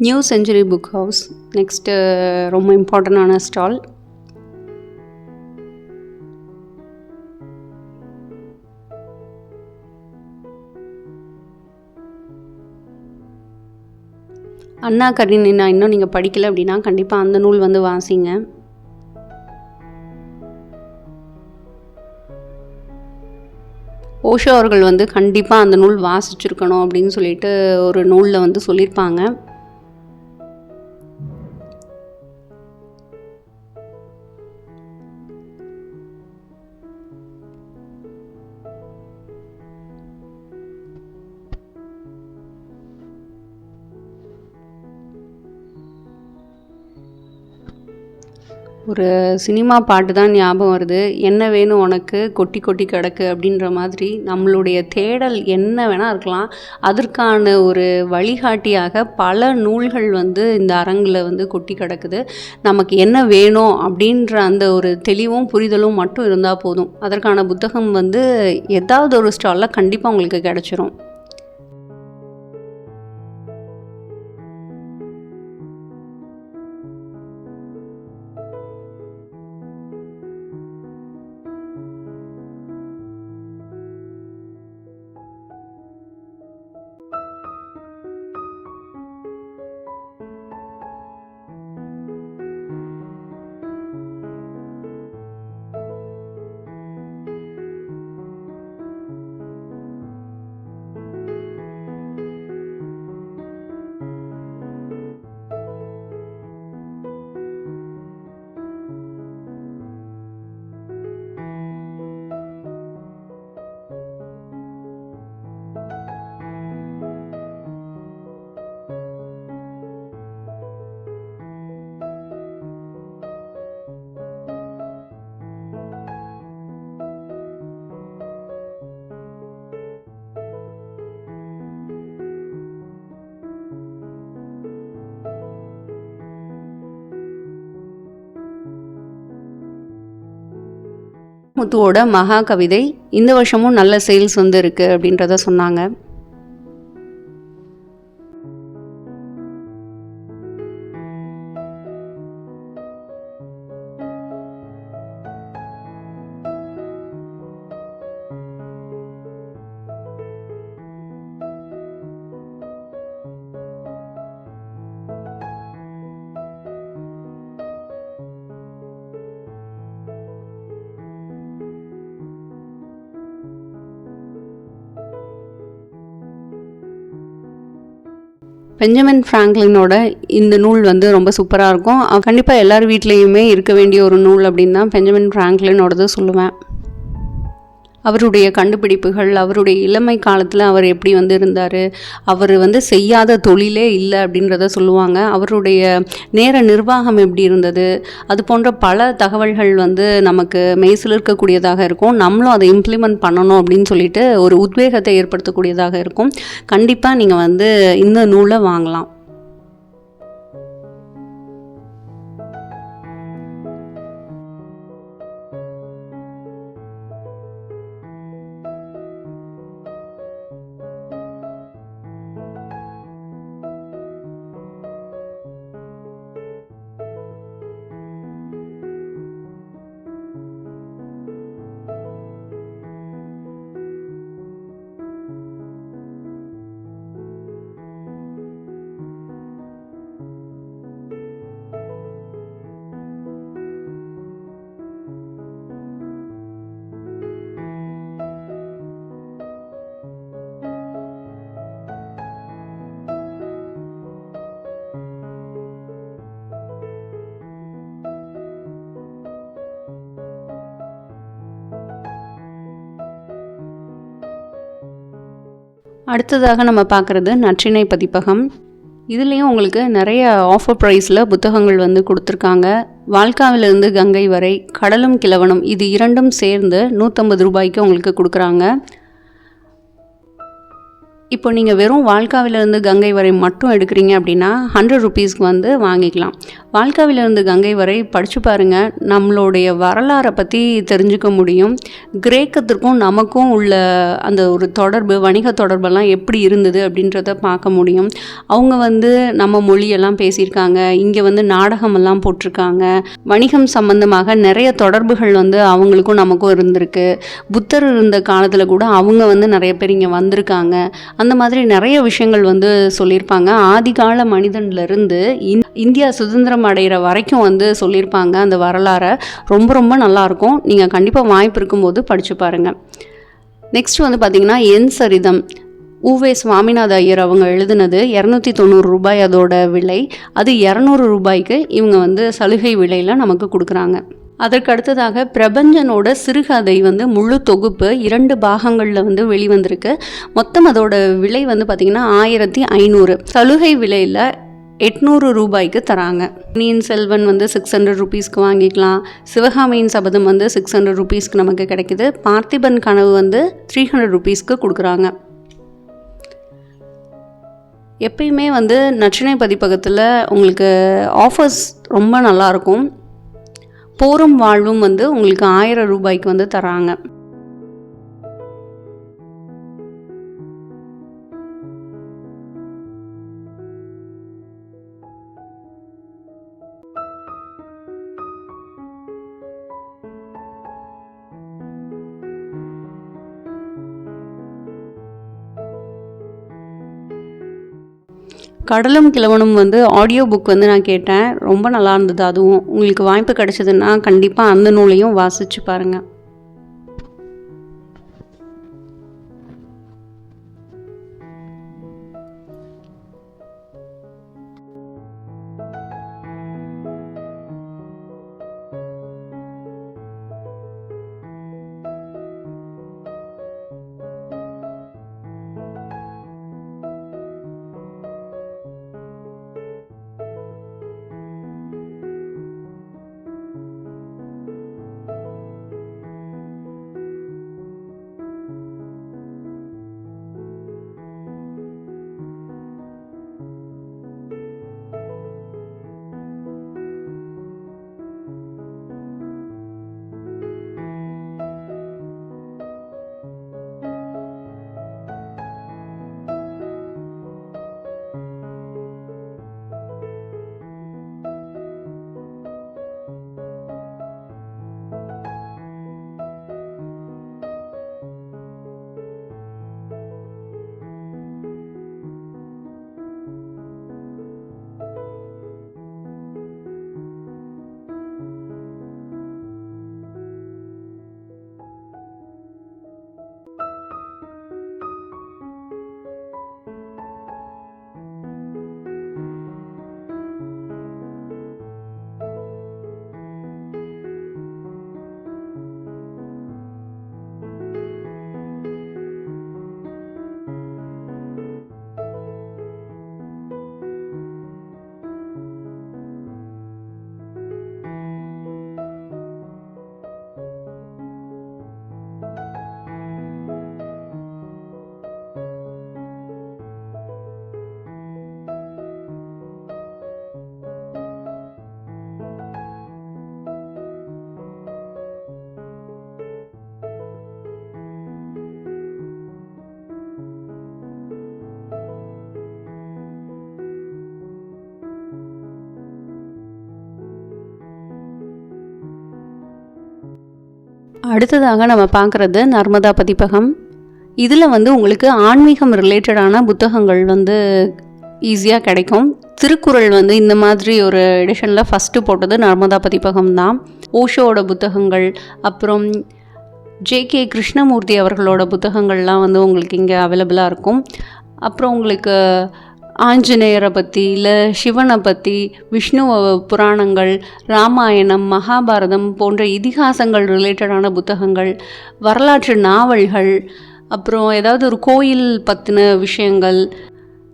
New century book house next ரொம்ப இம்பார்ட்டண்டான ஸ்டால். அண்ணா கரீனா இன்னும் நீங்கள் படிக்கலை அப்படின்னா கண்டிப்பாக அந்த நூல் வந்து வாசிங்க. ஓஷோ அவர்கள் வந்து கண்டிப்பாக அந்த நூல் வாசிச்சிருக்கணும் அப்படின்னு சொல்லிட்டு ஒரு நூலில் வந்து சொல்லியிருப்பாங்க. ஒரு சினிமா பாட்டு தான் ஞாபகம் வருது. என்ன வேணும் உனக்கு கொட்டி கொட்டி கிடக்கு அப்படின்ற மாதிரி நம்மளுடைய தேடல் என்ன வேணால் இருக்கலாம். அதற்கான ஒரு வழிகாட்டியாக பல நூல்கள் வந்து இந்த அரங்கில் வந்து கொட்டி கிடக்குது. நமக்கு என்ன வேணும் அப்படின்ற அந்த ஒரு தெளிவும் புரிதலும் மட்டும் இருந்தால் போதும். அதற்கான புத்தகம் வந்து ஏதாவது ஒரு ஸ்டாலில் கண்டிப்பாக உங்களுக்கு கிடச்சிரும். முத்துவோட மகா கவிதை இந்த வருஷமும் நல்ல சேல்ஸ் வந்து இருக்கு அப்படின்றத சொன்னாங்க. பெஞ்சமின் ஃப்ராங்க்லினோட இந்த நூல் வந்து ரொம்ப சூப்பராக இருக்கும். கண்டிப்பாக எல்லார் வீட்லேயுமே இருக்க வேண்டிய ஒரு நூல் அப்படின்னு தான் பெஞ்சமின் ஃப்ராங்க்லினோடது சொல்லுவேன். அவருடைய கண்டுபிடிப்புகள், அவருடைய இளமை காலத்தில் அவர் எப்படி வந்து இருந்தார், அவர் வந்து செய்யாத தொழிலே இல்லை அப்படின்றத சொல்லுவாங்க. அவருடைய நேர நிர்வாகம் எப்படி இருந்தது, அது போன்ற பல தகவல்கள் வந்து நமக்கு மெய்சிலிருக்கக்கூடியதாக இருக்கும். நம்மளும் அதை இம்ப்ளிமெண்ட் பண்ணணும் அப்படின்னு சொல்லிட்டு ஒரு உத்வேகத்தை ஏற்படுத்தக்கூடியதாக இருக்கும். கண்டிப்பாக நீங்கள் வந்து இந்த நூலை வாங்கலாம். அடுத்ததாக நம்ம பார்க்குறது நற்றிணை பதிப்பகம். இதுலேயும் உங்களுக்கு நிறைய ஆஃபர் ப்ரைஸில் புத்தகங்கள் வந்து கொடுத்துருக்காங்க. வால்காவிலிருந்து கங்கை வரை, கடலும் கிழவனும், இது இரண்டும் சேர்ந்து 150 ரூபாய்க்கு உங்களுக்கு கொடுக்குறாங்க. இப்போ நீங்கள் வெறும் வால்காவிலிருந்து கங்கை வரை மட்டும் எடுக்கிறீங்க அப்படின்னா 100 ருபீஸ்க்கு வந்து வாங்கிக்கலாம். வால்காவிலிருந்து கங்கை வரை படித்து பாருங்கள், நம்மளுடைய வரலாறை பற்றி தெரிஞ்சுக்க முடியும். கிரேக்கத்திற்கும் நமக்கும் உள்ள அந்த ஒரு தொடர்பு, வணிக தொடர்பெல்லாம் எப்படி இருந்தது அப்படின்றத பார்க்க முடியும். அவங்க வந்து நம்ம மொழியெல்லாம் பேசியிருக்காங்க, இங்கே வந்து நாடகமெல்லாம் போட்டிருக்காங்க. வணிகம் சம்பந்தமாக நிறைய தொடர்புகள் வந்து அவங்களுக்கும் நமக்கும் இருந்திருக்கு. புத்தர் இருந்த காலத்தில் கூட அவங்க வந்து நிறைய பேர் இங்கே வந்திருக்காங்க. அந்த மாதிரி நிறைய விஷயங்கள் வந்து சொல்லியிருப்பாங்க. ஆதிகால மனிதன்லேருந்து இந்தியா சுதந்திரம் அடைகிற வரைக்கும் வந்து சொல்லியிருப்பாங்க. அந்த வரலாறை ரொம்ப ரொம்ப நல்லாயிருக்கும். நீங்கள் கண்டிப்பாக வாய்ப்பு இருக்கும்போது படித்து பாருங்கள். நெக்ஸ்ட் வந்து பார்த்திங்கன்னா என் சரிதம், உவே சுவாமிநாத ஐயர் அவங்க எழுதுனது. 290 ரூபாய் அதோட விலை. அது 200 ரூபாய்க்கு இவங்க வந்து சலுகை விலையில் நமக்கு கொடுக்குறாங்க. அதற்கு அடுத்ததாக பிரபஞ்சனோட சிறுகதை வந்து முழு தொகுப்பு 2 பாகங்களில் வந்து வெளிவந்திருக்கு. மொத்தம் அதோட விலை வந்து பார்த்திங்கன்னா 1500. சலுகை விலையில் 800 ரூபாய்க்கு தராங்க. பொன்னியின் செல்வன் வந்து 600 ருபீஸ்க்கு வாங்கிக்கலாம். சிவகாமியின் சபதம் வந்து 600 ருபீஸ்க்கு நமக்கு கிடைக்குது. பார்த்திபன் கனவு வந்து 300 ருபீஸ்க்கு கொடுக்குறாங்க. எப்பயுமே வந்து நற்றினை பதிப்பகத்தில் உங்களுக்கு ஆஃபர்ஸ் ரொம்ப நல்லாயிருக்கும். போரும் வாழ்வும் வந்து உங்களுக்கு 1000 ரூபாய்க்கு வந்து தராங்க. கடலும் கிழவனும் வந்து ஆடியோ புக் வந்து நான் கேட்டேன். ரொம்ப நல்லா இருந்தது. அதுவும் உங்களுக்கு வாய்ப்பு கிடைச்சதுன்னா கண்டிப்பாக அந்த நூலையும் வாசித்து பாருங்கள். அடுத்ததாக நம்ம பார்க்குறது நர்மதா பதிப்பகம். இதில் வந்து உங்களுக்கு ஆன்மீகம் ரிலேட்டடான புத்தகங்கள் வந்து ஈஸியாக கிடைக்கும். திருக்குறள் வந்து இந்த மாதிரி ஒரு எடிஷனில் ஃபஸ்ட்டு போட்டது நர்மதா பதிப்பகம் தான். ஓஷோவோட புத்தகங்கள், அப்புறம் ஜே.கே. கிருஷ்ணமூர்த்தி அவர்களோட புத்தகங்கள்லாம் வந்து உங்களுக்கு இங்கே அவைலபிளாக இருக்கும். அப்புறம் உங்களுக்கு ஆஞ்சநேயரை பற்றி, இல்லை சிவனை பற்றி, விஷ்ணு புராணங்கள், ராமாயணம், மகாபாரதம் போன்ற இதிகாசங்கள் ரிலேட்டடான புத்தகங்கள், வரலாற்று நாவல்கள், அப்புறம் ஏதாவது ஒரு கோயில் பற்றின விஷயங்கள்,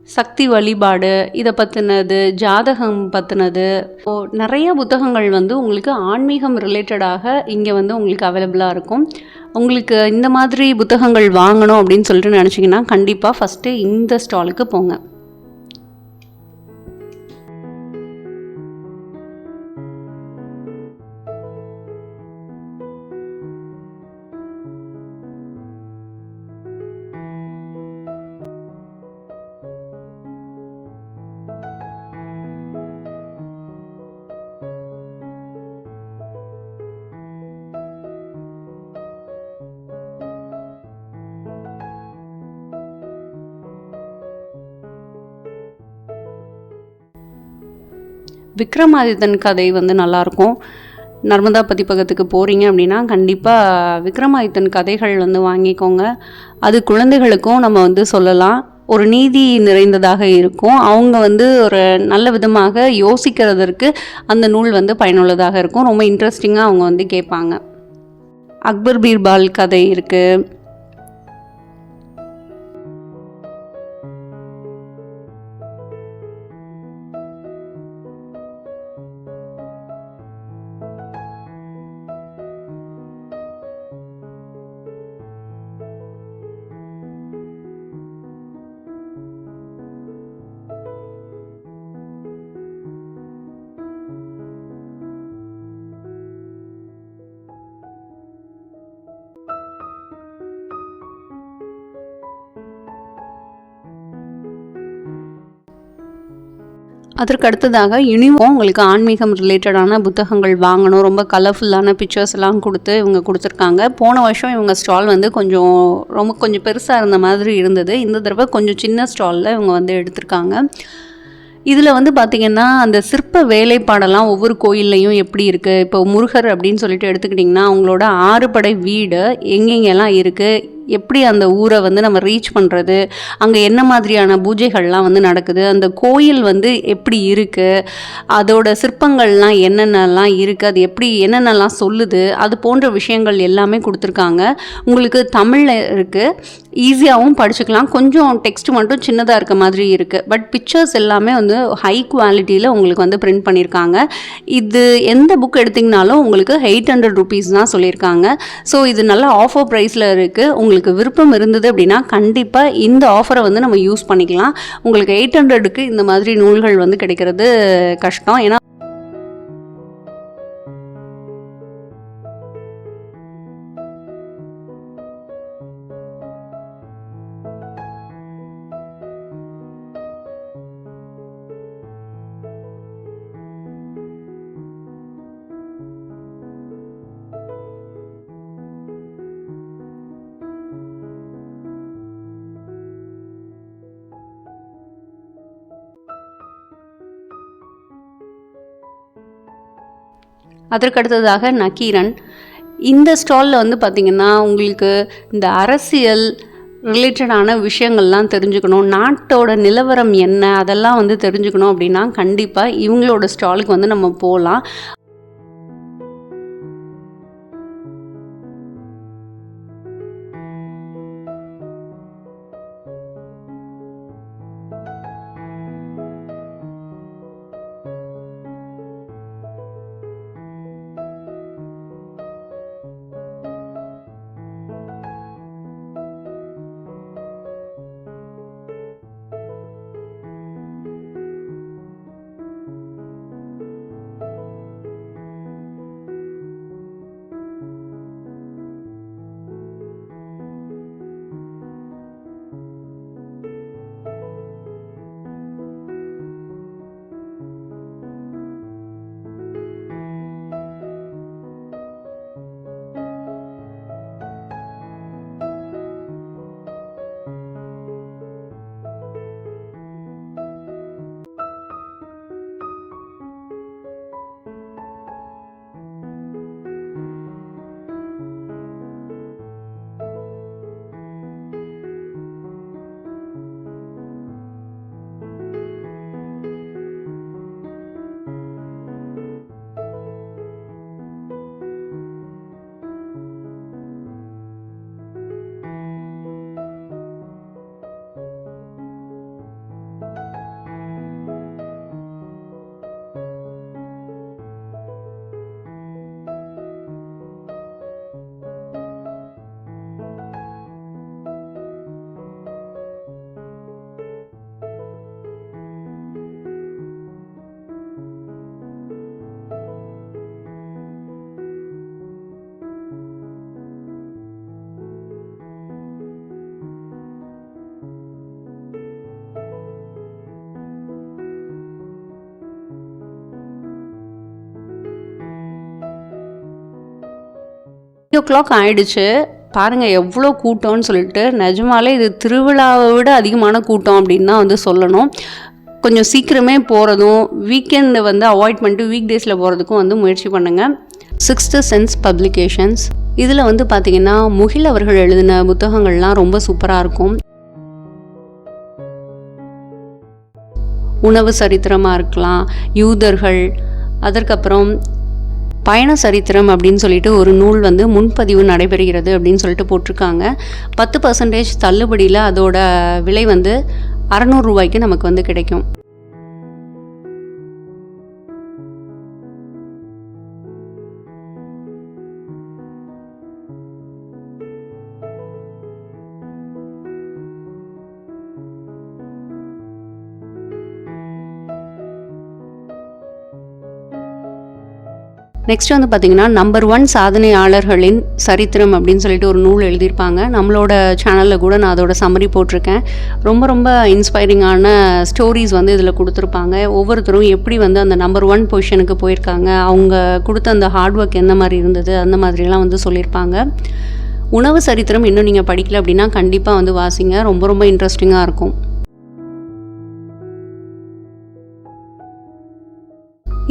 சக்தி வழிபாடு இதை பற்றினது, ஜாதகம் பற்றினது, நிறைய புத்தகங்கள் வந்து உங்களுக்கு ஆன்மீகம் ரிலேட்டடாக இங்கே வந்து உங்களுக்கு அவைலபிளாக இருக்கும். உங்களுக்கு இந்த மாதிரி புத்தகங்கள் வாங்கணும் அப்படின்னு சொல்லிட்டு நினச்சிங்கன்னா கண்டிப்பாக ஃபஸ்ட்டு இந்த ஸ்டாலுக்கு போங்க. விக்ரமாதித்தன் கதை வந்து நல்லாயிருக்கும். நர்மதா பதிப்பகத்துக்கு போகிறீங்க அப்படின்னா கண்டிப்பாக விக்ரமாதித்தன் கதைகள் வந்து வாங்கிக்கோங்க. அது குழந்தைகளுக்கும் நம்ம வந்து சொல்லலாம். ஒரு நீதி நிறைந்ததாக இருக்கும். அவங்க வந்து ஒரு நல்ல விதமாக யோசிக்கிறதற்கு அந்த நூல் வந்து பயனுள்ளதாக இருக்கும். ரொம்ப இன்ட்ரெஸ்டிங்காக அவங்க வந்து கேட்பாங்க. அக்பர் பீர்பால் கதை இருக்குது. அதற்கு அடுத்ததாக இனியும் உங்களுக்கு ஆன்மீகம் ரிலேட்டடான புத்தகங்கள் வாங்கணும், ரொம்ப கலர்ஃபுல்லான பிக்சர்ஸ் எல்லாம் கொடுத்து இவங்க கொடுத்துருக்காங்க. போன வருஷம் இவங்க ஸ்டால் வந்து கொஞ்சம் பெருசாக இருந்த மாதிரி இருந்தது. இந்த தடவை கொஞ்சம் சின்ன ஸ்டாலில் இவங்க வந்து எடுத்திருக்காங்க. இதில் வந்து பார்த்திங்கன்னா அந்த சிற்ப வேலைப்பாடெல்லாம் ஒவ்வொரு கோயில்லையும் எப்படி இருக்குது, இப்போ முருகர் அப்படின்னு சொல்லிட்டு எடுத்துக்கிட்டிங்கன்னா அவங்களோட 6 படை வீடு எங்கெங்கெல்லாம் இருக்குது, எப்படி அந்த ஊரை வந்து நம்ம ரீச் பண்ணுறது, அங்கே என்ன மாதிரியான பூஜைகள்லாம் வந்து நடக்குது, அந்த கோயில் வந்து எப்படி இருக்குது, அதோட சிற்பங்கள்லாம் என்னென்னலாம் இருக்குது, அது எப்படி என்னென்னலாம் சொல்லுது, அது போன்ற விஷயங்கள் எல்லாமே கொடுத்துருக்காங்க. உங்களுக்கு தமிழில் இருக்குது, ஈஸியாகவும் படிச்சுக்கலாம். கொஞ்சம் டெக்ஸ்ட் மட்டும் சின்னதாக இருக்க மாதிரி இருக்குது. பட் பிக்சர்ஸ் எல்லாமே வந்து ஹை குவாலிட்டியில் உங்களுக்கு வந்து பிரிண்ட் பண்ணியிருக்காங்க. இது எந்த புக் எடுத்திங்கனாலும் உங்களுக்கு 800 rupees தான் சொல்லியிருக்காங்க. ஸோ இது நல்ல ஆஃபர் ப்ரைஸில் இருக்குது. உங்களுக்கு விருப்பம் இருந்தது அப்படின்னா கண்டிப்பாக இந்த ஆஃபரை வந்து நம்ம யூஸ் பண்ணிக்கலாம். உங்களுக்கு 800க்கு இந்த மாதிரி நூல்கள் வந்து கிடைக்கிறது கஷ்டம். ஏன்னா அதற்கடுத்ததாக நக்கீரன். இந்த ஸ்டாலில் வந்து பார்த்திங்கன்னா உங்களுக்கு இந்த அரசியல் ரிலேட்டடான விஷயங்கள்லாம் தெரிஞ்சுக்கணும், நாட்டோட நிலவரம் என்ன அதெல்லாம் வந்து தெரிஞ்சுக்கணும் அப்படின்னா கண்டிப்பாக இவங்களோட ஸ்டாலுக்கு வந்து நம்ம போகலாம். o'clock ஆயிடுச்சு. பாருங்கள் எவ்வளோ கூட்டம்னு சொல்லிட்டு. நிஜமாலே இது திருவிழாவை விட அதிகமான கூட்டம் அப்படின்னு தான் வந்து சொல்லணும். கொஞ்சம் சீக்கிரமே போகிறதும் வீக்கெண்டு வந்து அவாய்ட் பண்ணிட்டு வீக் டேஸில் போகிறதுக்கும் வந்து முயற்சி பண்ணுங்கள். 6th Sense publications. இதில் வந்து பார்த்திங்கன்னா முகில் அவர்கள் எழுதின புத்தகங்கள்லாம் ரொம்ப சூப்பராக இருக்கும். உணவு சரித்திரமாக இருக்கலாம், யூதர்கள், அதற்கப்புறம் பயண சரித்திரம் அப்படின்னு சொல்லிட்டு ஒரு நூல் வந்து முன்பதிவு நடைபெறுகிறது அப்படின்னு சொல்லிட்டு போட்டிருக்காங்க. 10% தள்ளுபடியில் அதோட விலை வந்து 600 ரூபாய்க்கு நமக்கு வந்து கிடைக்கும். நெக்ஸ்ட் வந்து பார்த்திங்கன்னா நம்பர் 1 சாதனையாளர்களின் சரித்திரம் அப்படின்னு சொல்லிட்டு ஒரு நூல் எழுதியிருப்பாங்க. நம்மளோட சேனலில் கூட நான் அதோட சம்மரி போட்டிருக்கேன். ரொம்ப ரொம்ப இன்ஸ்பைரிங்கான ஸ்டோரிஸ் வந்து இதில் கொடுத்துருப்பாங்க. ஒவ்வொருத்தரும் எப்படி வந்து அந்த நம்பர் 1 பொசிஷனுக்கு போயிருக்காங்க, அவங்க கொடுத்த அந்த ஹார்ட் ஒர்க் எந்த மாதிரி இருந்தது, அந்த மாதிரிலாம் வந்து சொல்லியிருப்பாங்க. உணவு சரித்திரம் இன்னும் நீங்கள் படிக்கல அப்படின்னா கண்டிப்பாக வந்து வாசிங்க. ரொம்ப ரொம்ப இன்ட்ரெஸ்டிங்காக இருக்கும்.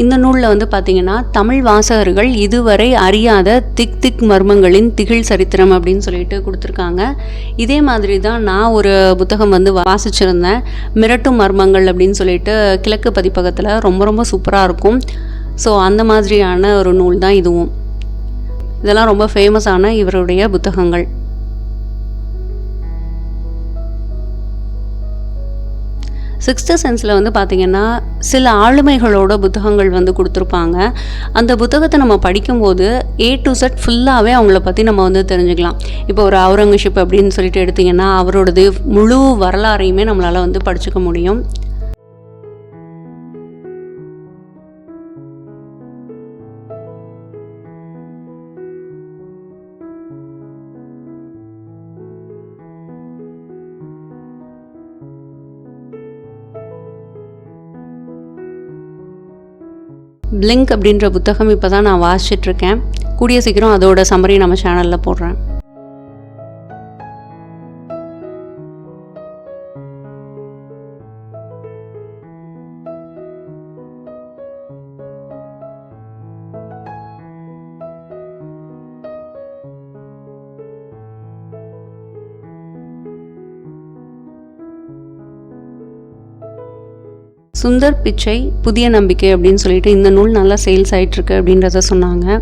இந்த நூலில் வந்து பார்த்திங்கன்னா தமிழ் வாசகர்கள் இதுவரை அறியாத திக் திக் மர்மங்களின் திகில் சரித்திரம் அப்படின்னு சொல்லிட்டு கொடுத்துருக்காங்க. இதே மாதிரி தான் நான் ஒரு புத்தகம் வந்து வாசிச்சிருந்தேன், மிரட்டும் மர்மங்கள் அப்படின்னு சொல்லிட்டு, கிழக்கு பதிப்பகத்தில். ரொம்ப ரொம்ப சூப்பராக இருக்கும். ஸோ அந்த மாதிரியான ஒரு நூல் தான் இதுவும். இதெல்லாம் ரொம்ப ஃபேமஸான இவருடைய புத்தகங்கள். சிக்ஸ்த் சென்ஸில் வந்து பார்த்திங்கன்னா சில ஆளுமைகளோட புத்தகங்கள் வந்து கொடுத்துருப்பாங்க. அந்த புத்தகத்தை நம்ம படிக்கும்போது A to Z ஃபுல்லாகவே அவங்கள பற்றி நம்ம வந்து தெரிஞ்சுக்கலாம். இப்போ ஒரு அவுரங்கசீப் அப்படின்னு சொல்லிட்டு எடுத்திங்கன்னா அவரோடது முழு வரலாறையுமே நம்மளால் வந்து படிச்சுக்க முடியும். பிளிங்க் அப்படின்ற புத்தகம் இப்போ தான் நான் வாசிச்சிட்ருக்கேன். கூடிய சீக்கிரம் அதோட சம்மரி நம்ம சேனலில் போடுறேன். சுந்தர் பிச்சை புதிய நம்பிக்கை அப்படின்னு சொல்லிட்டு இந்த நூல் நல்லா சேல்ஸ் ஆகிட்டுருக்கு அப்படின்றத சொன்னாங்க.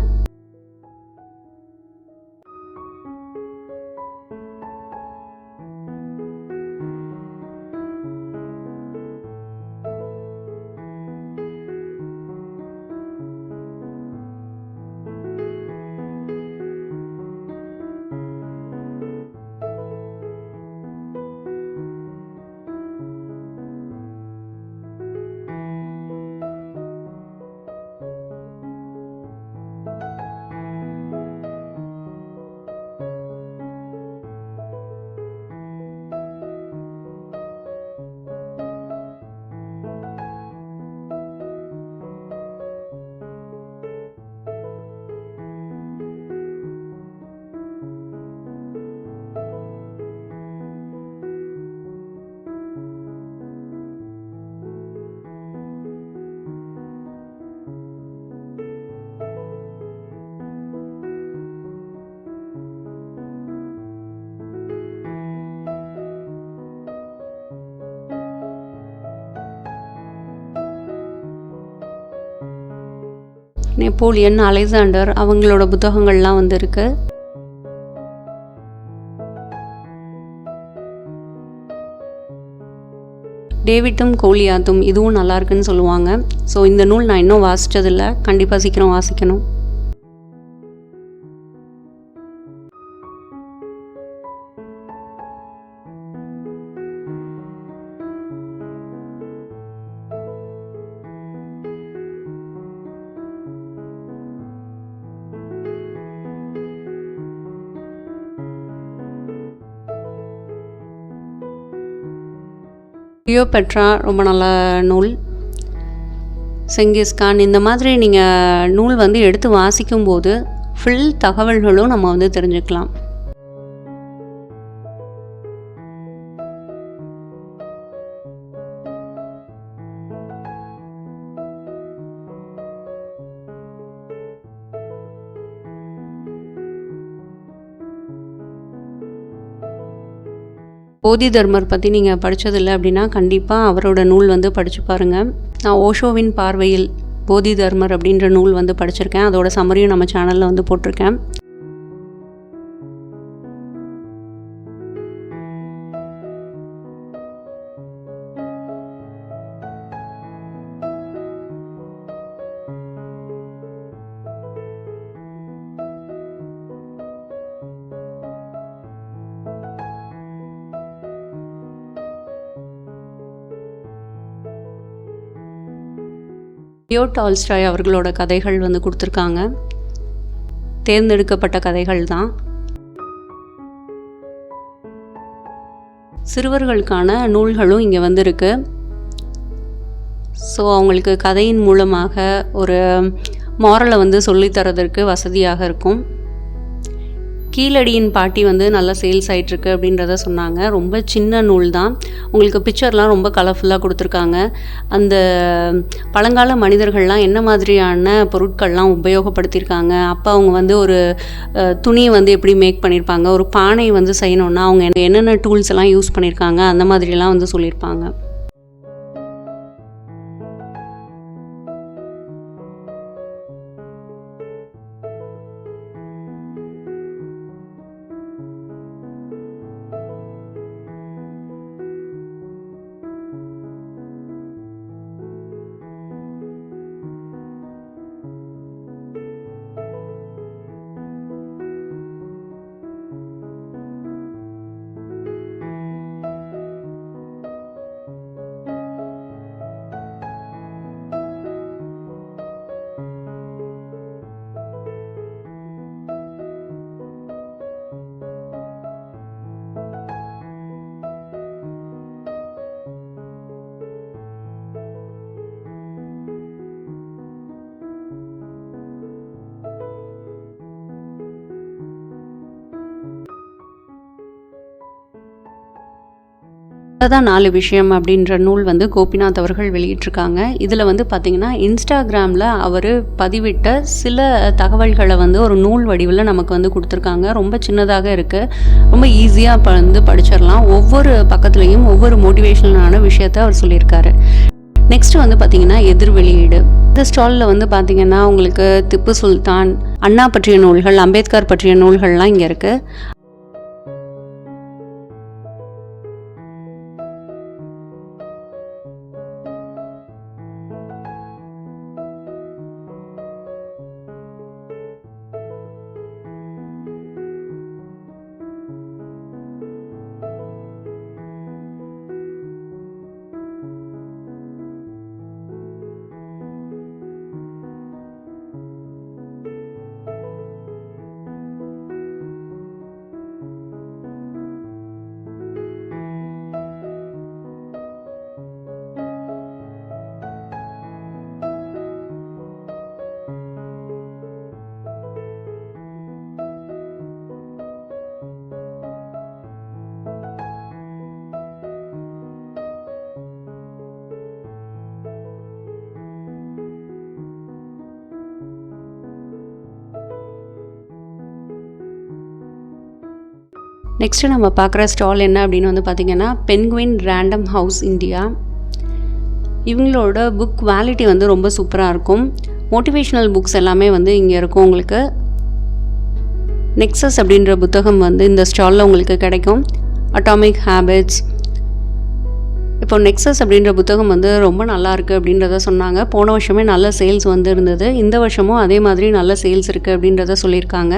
நெப்போலியன், அலெக்சாண்டர் அவங்களோட புத்தகங்கள்லாம் வந்து இருக்கு. டேவிட்டும் கோலியாத்தும் இதுவும் நல்லா இருக்குன்னு சொல்லுவாங்க. ஸோ இந்த நூல் நான் இன்னும் வாசித்ததில்லை, கண்டிப்பாக சீக்கிரம் வாசிக்கணும். கிளியோபெட்ரா ரொம்ப நல்ல நூல். செங்கிஸ்கான், இந்த மாதிரி நீங்கள் நூல் வந்து எடுத்து வாசிக்கும்போது ஃபுல் தகவல்களும் நம்ம வந்து தெரிஞ்சுக்கலாம். போதி தர்மர் பற்றி நீங்கள் படித்ததில்லை அப்படின்னா கண்டிப்பாக அவரோட நூல் வந்து படித்து பாருங்கள். நான் ஓஷோவின் பார்வையில் போதி தர்மர் அப்படின்ற நூல் வந்து படிச்சிருக்கேன். அதோட சம்மரியும் நம்ம சேனலில் வந்து போட்டிருக்கேன். லியோ டால்ஸ்டாய் அவர்களோட கதைகள் வந்து கொடுத்துருக்காங்க. தேர்ந்தெடுக்கப்பட்ட கதைகள் தான். சிறுவர்களுக்கான நூல்களும் இங்கே வந்து இருக்கு. ஸோ அவங்களுக்கு கதையின் மூலமாக ஒரு மாரலை வந்து சொல்லித்தரதற்கு வசதியாக இருக்கும். கீழடியின் பாட்டி வந்து நல்லா சேல்ஸ் ஆகிட்டுருக்கு அப்படின்றத சொன்னாங்க. ரொம்ப சின்ன நூல் தான். உங்களுக்கு பிக்சர்லாம் ரொம்ப கலர்ஃபுல்லாக கொடுத்துருக்காங்க. அந்த பழங்கால மனிதர்கள்லாம் என்ன மாதிரியான பொருட்கள்லாம் உபயோகப்படுத்தியிருக்காங்க, அப்போ அவங்க வந்து ஒரு துணியை வந்து எப்படி மேக் பண்ணியிருப்பாங்க, ஒரு பானை வந்து செய்யணுன்னா அவங்க என்னென்ன டூல்ஸ் எல்லாம் யூஸ் பண்ணியிருக்காங்க, அந்த மாதிரிலாம் வந்து சொல்லியிருப்பாங்க. அதான் 4 விஷயம் அப்படின்ற நூல் வந்து கோபிநாத் அவர்கள் வெளியிட்டிருக்காங்க. இதில் வந்து பார்த்திங்கன்னா இன்ஸ்டாகிராமில் அவர் பதிவிட்ட சில தகவல்களை வந்து ஒரு நூல் வடிவில் நமக்கு வந்து கொடுத்துருக்காங்க. ரொம்ப சின்னதாக இருக்குது, ரொம்ப ஈஸியாக வந்து படிச்சிடலாம். ஒவ்வொரு பக்கத்துலேயும் ஒவ்வொரு மோட்டிவேஷனலான விஷயத்தை அவர் சொல்லியிருக்காரு. நெக்ஸ்ட் வந்து பார்த்திங்கன்னா எதிர் வெளியீடு. இந்த ஸ்டாலில் வந்து பார்த்திங்கன்னா உங்களுக்கு திப்பு சுல்தான், அண்ணா பற்றிய நூல்கள், அம்பேத்கர் பற்றிய நூல்கள்லாம் இங்கே இருக்குது. நெக்ஸ்ட்டு நம்ம பார்க்குற ஸ்டால் என்ன அப்படின்னு வந்து பார்த்திங்கன்னா பென்குயின் ரேண்டம் ஹவுஸ் இந்தியா. இவங்களோட புக் குவாலிட்டி வந்து ரொம்ப சூப்பராக இருக்கும். மோட்டிவேஷ்னல் புக்ஸ் எல்லாமே வந்து இங்கே இருக்கும். உங்களுக்கு நெக்ஸஸ் அப்படின்ற புத்தகம் வந்து இந்த ஸ்டாலில் உங்களுக்கு கிடைக்கும். Atomic habits. இப்போ நெக்ஸஸ் அப்படின்ற புத்தகம் வந்து ரொம்ப நல்லா இருக்குது அப்படின்றத சொன்னாங்க. போன வருஷமே நல்ல சேல்ஸ் வந்து இருந்தது. இந்த வருஷமும் அதே மாதிரி நல்ல சேல்ஸ் இருக்குது அப்படின்றத சொல்லியிருக்காங்க.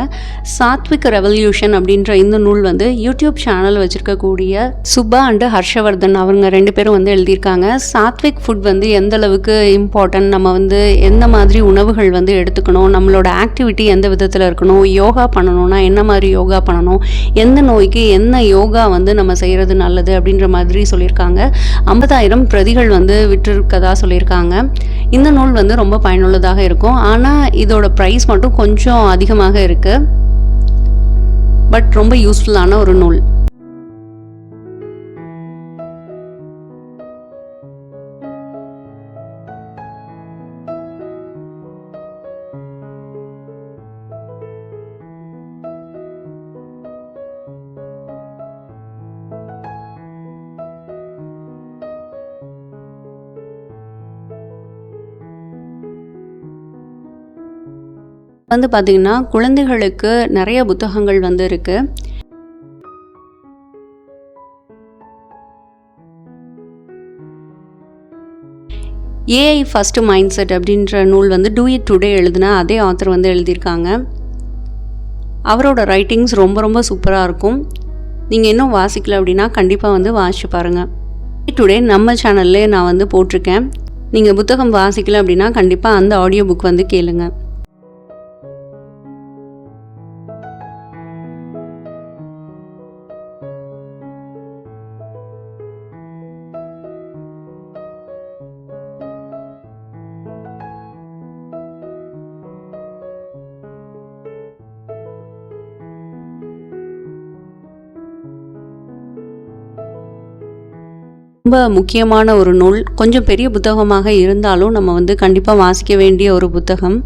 சாத்விக் ரெவல்யூஷன் அப்படின்ற இந்த நூல் வந்து யூடியூப் சேனல் வச்சுருக்கக்கூடிய சுபா அண்டு ஹர்ஷவர்தன் அவங்க 2 பேரும் வந்து எழுதியிருக்காங்க. சாத்விக் ஃபுட் வந்து எந்த அளவுக்கு இம்பார்ட்டன்ட், நம்ம வந்து எந்த மாதிரி உணவுகள் வந்து எடுத்துக்கணும், நம்மளோட ஆக்டிவிட்டி எந்த விதத்தில் இருக்கணும், யோகா பண்ணணும்னா என்ன மாதிரி யோகா பண்ணணும், எந்த நோய்க்கு என்ன யோகா வந்து நம்ம செய்கிறது நல்லது அப்படின்ற மாதிரி சொல்லியிருக்காங்க. 50,000 பிரதிகள் வந்து விட்டிருக்கதா சொல்லியிருக்காங்க. இந்த நூல் வந்து ரொம்ப பயனுள்ளதாக இருக்கும். ஆனால் இதோட ப்ரைஸ் மட்டும் கொஞ்சம் அதிகமாக இருக்குது. பட் ரொம்ப யூஸ்ஃபுல்லான ஒரு நூல். வந்து பார்த்திங்கன்னா குழந்தைகளுக்கு நிறைய புத்தகங்கள் வந்து இருக்குது. ஏஐ ஃபஸ்ட்டு மைண்ட் செட் அப்படின்ற நூல் வந்து டூ இட் டுடே எழுதின அதே ஆத்தர் வந்து எழுதியிருக்காங்க. அவரோட ரைட்டிங்ஸ் ரொம்ப ரொம்ப சூப்பராக இருக்கும். நீங்கள் இன்னும் வாசிக்கல அப்படின்னா கண்டிப்பாக வந்து வாசிச்சு பாருங்கள். டுடே நம்ம சேனல்லே நான் வந்து போட்டிருக்கேன். நீங்கள் புத்தகம் வாசிக்கல அப்படின்னா கண்டிப்பாக அந்த ஆடியோ புக் வந்து கேளுங்க. ரொம்ப முக்கியமான ஒரு நூல். கொஞ்சம் பெரிய புத்தகமாக இருந்தாலும் நம்ம வந்து கண்டிப்பாக வாசிக்க வேண்டிய ஒரு புத்தகம்.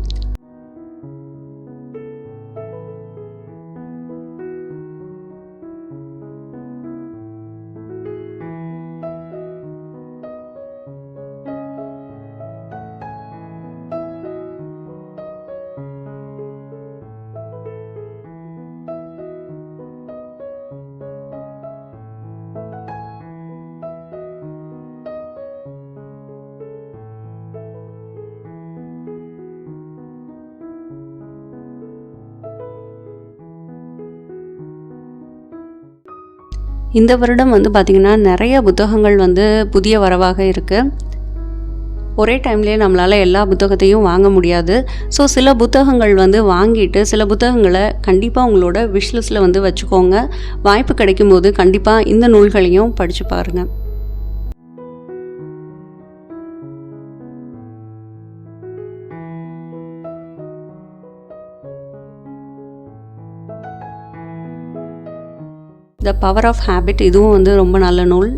இந்த வருடம் வந்து பார்த்திங்கன்னா நிறைய புத்தகங்கள் வந்து புதிய வரவாக இருக்குது. ஒரே டைம்லேயே நம்மளால் எல்லா புத்தகத்தையும் வாங்க முடியாது. ஸோ சில புத்தகங்கள் வந்து வாங்கிட்டு சில புத்தகங்களை கண்டிப்பாக உங்களோட விஷ்லிஸ்ட்டில் வந்து வச்சுக்கோங்க. வாய்ப்பு கிடைக்கும் போது கண்டிப்பாக இந்த நூல்களையும் படித்து பாருங்கள். த பவர் ஆஃப் ஹேபிட் இதுவும் வந்து ரொம்ப நல்ல நூல்.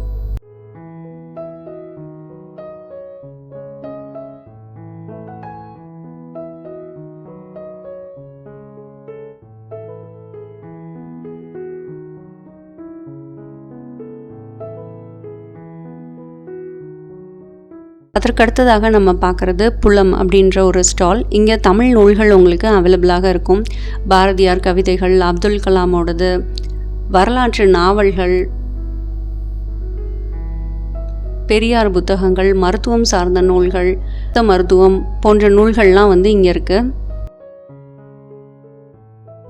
அதற்கடுத்ததாக நம்ம பார்க்குறது புலம் அப்படின்ற ஒரு ஸ்டால். இங்கே தமிழ் நூல்கள் உங்களுக்கு அவைலபிளாக இருக்கும். பாரதியார் கவிதைகள், அப்துல் கலாமோடது, வரலாற்று நாவல்கள், பெரியார் புத்தகங்கள், மருத்துவம் சார்ந்த நூல்கள், மருத்துவம் போன்ற நூல்கள்லாம் வந்து இங்கே இருக்குது.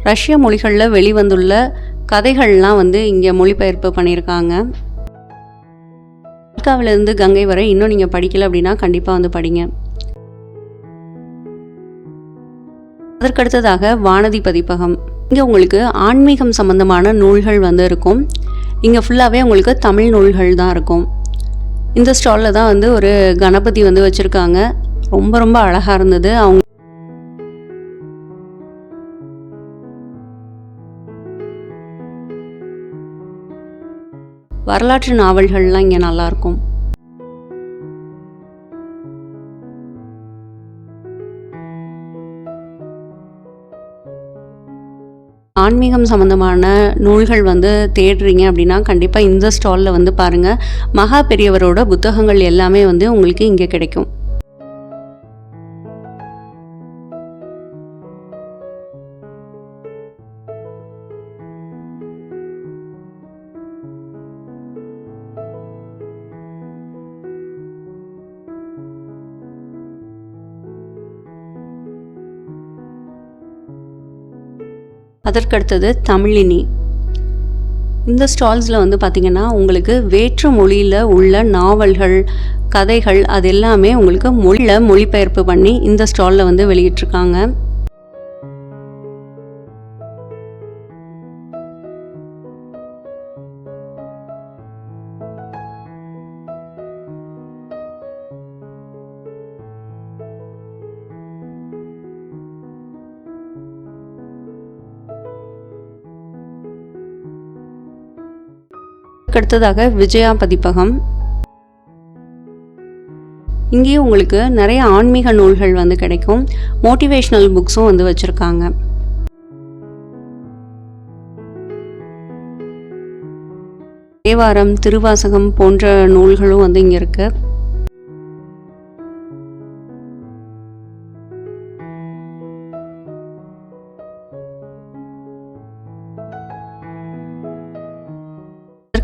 ரஷ்ய மொழிகளில் வெளிவந்துள்ள கதைகள்லாம் வந்து இங்கே மொழிபெயர்ப்பு பண்ணியிருக்காங்க. அமெரிக்காவிலிருந்து கங்கை வரை இன்னும் நீங்கள் படிக்கல அப்படின்னா கண்டிப்பாக வந்து படிங்க. அதற்கடுத்ததாக வானதி பதிப்பகம். இங்கே உங்களுக்கு ஆன்மீகம் சம்பந்தமான நூல்கள் வந்து இருக்கும். இங்கே ஃபுல்லாகவே உங்களுக்கு தமிழ் நூல்கள் தான் இருக்கும். இந்த ஸ்டாலில் தான் வந்து ஒரு கணபதி வந்து வச்சுருக்காங்க. ரொம்ப ரொம்ப அழகாக இருந்தது. அவங்க வரலாற்று நாவல்கள்லாம் இங்கே நல்லாயிருக்கும். ஆன்மீகம் சம்மந்தமான நூல்கள் வந்து தேடுறீங்க அப்படின்னா கண்டிப்பாக இந்த ஸ்டாலில் வந்து பாருங்கள். மகா பெரியவரோட புத்தகங்கள் எல்லாமே வந்து உங்களுக்கு இங்கே கிடைக்கும். அதற்கடுத்தது தமிழினி. இந்த ஸ்டால்ஸில் வந்து பார்த்திங்கன்னா உங்களுக்கு வேற்று மொழியில் உள்ள நாவல்கள், கதைகள் அது எல்லாமே உங்களுக்கு மொழியில் மொழிபெயர்ப்பு பண்ணி இந்த ஸ்டாலில் வந்து வெளியிட்டிருக்காங்க. அடுத்ததாக விஜயா பதிப்பகம். இங்கேயும் உங்களுக்கு நிறைய ஆன்மீக நூல்கள் வந்து கிடைக்கும். மோட்டிவேஷனல் புக்ஸும் வந்து வச்சுருக்காங்க. தேவாரம், திருவாசகம் போன்ற நூல்களும் வந்து இங்கே இருக்கு.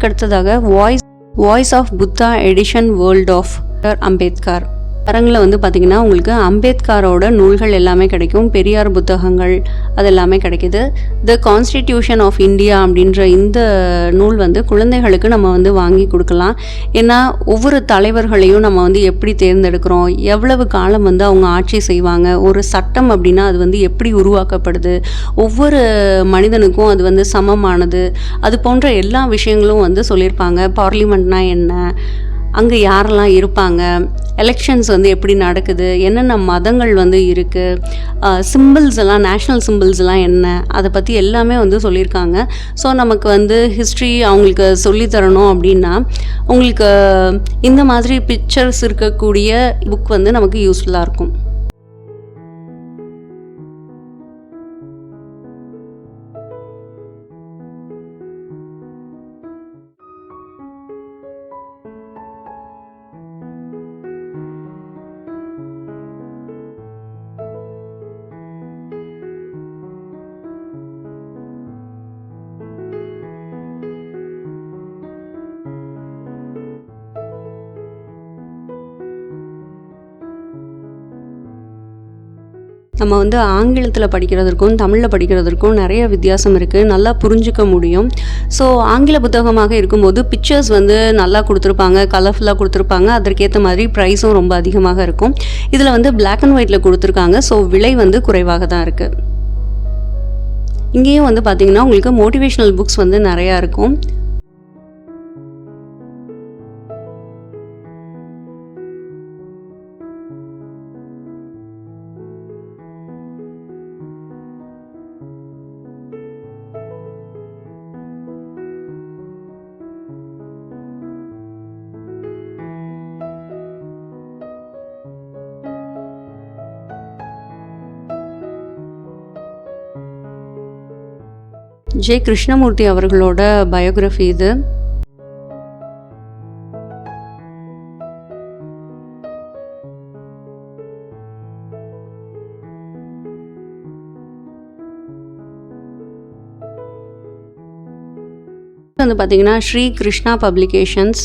அடுத்ததாக voice of Buddha edition world of Ambedkar. அரங்கில் வந்து பார்த்திங்கன்னா உங்களுக்கு அம்பேத்கரோட நூல்கள் எல்லாமே கிடைக்கும். பெரியார் புத்தகங்கள் அது எல்லாமே கிடைக்கிது. த கான்ஸ்டிடியூஷன் ஆஃப் இந்தியா அப்படின்ற இந்த நூல் வந்து குழந்தைகளுக்கு நம்ம வந்து வாங்கி கொடுக்கலாம். ஏன்னா ஒவ்வொரு தலைவர்களையும் நம்ம வந்து எப்படி தேர்ந்தெடுக்கிறோம், எவ்வளவு காலம் வந்து அவங்க ஆட்சி செய்வாங்க, ஒரு சட்டம் அப்படின்னா அது வந்து எப்படி உருவாக்கப்படுது, ஒவ்வொரு மனிதனுக்கும் அது வந்து சமமானது, அது போன்ற எல்லா விஷயங்களும் வந்து சொல்லியிருப்பாங்க. பார்லிமெண்ட்னா என்ன, அங்கே யாரெல்லாம் இருப்பாங்க, எலெக்ஷன்ஸ் வந்து எப்படி நடக்குது, என்னென்ன மதங்கள் வந்து இருக்குது, சிம்பிள்ஸ் எல்லாம், நேஷ்னல் சிம்பிள்ஸ் எல்லாம் என்ன, அதை பற்றி எல்லாமே வந்து சொல்லியிருக்காங்க. ஸோ நமக்கு வந்து ஹிஸ்ட்ரி அவங்களுக்கு சொல்லித்தரணும் அப்படின்னா உங்களுக்கு இந்த மாதிரி பிக்சர்ஸ் இருக்கக்கூடிய புக் வந்து நமக்கு யூஸ்ஃபுல்லாக இருக்கும். நம்ம வந்து ஆங்கிலத்தில் படிக்கிறதற்கும் தமிழில் படிக்கிறதற்கும் நிறைய வித்தியாசம் இருக்குது, நல்லா புரிஞ்சிக்க முடியும். ஸோ ஆங்கில புத்தகமாக இருக்கும்போது பிக்சர்ஸ் வந்து நல்லா கொடுத்துருப்பாங்க, கலர்ஃபுல்லாக கொடுத்துருப்பாங்க, அதற்கேற்ற மாதிரி ப்ரைஸும் ரொம்ப அதிகமாக இருக்கும். இதில் வந்து பிளாக் அண்ட் ஒயிட்டில் கொடுத்துருக்காங்க. ஸோ விலை வந்து குறைவாக தான் இருக்குது. இங்கேயும் வந்து பார்த்திங்கன்னா உங்களுக்கு மோட்டிவேஷ்னல் புக்ஸ் வந்து நிறையா இருக்கும். ஜே கிருஷ்ணமூர்த்தி அவர்களோட பயோகிராஃபி இது. வந்து பார்த்தீங்கன்னா ஸ்ரீ கிருஷ்ணா பப்ளிகேஷன்ஸ்.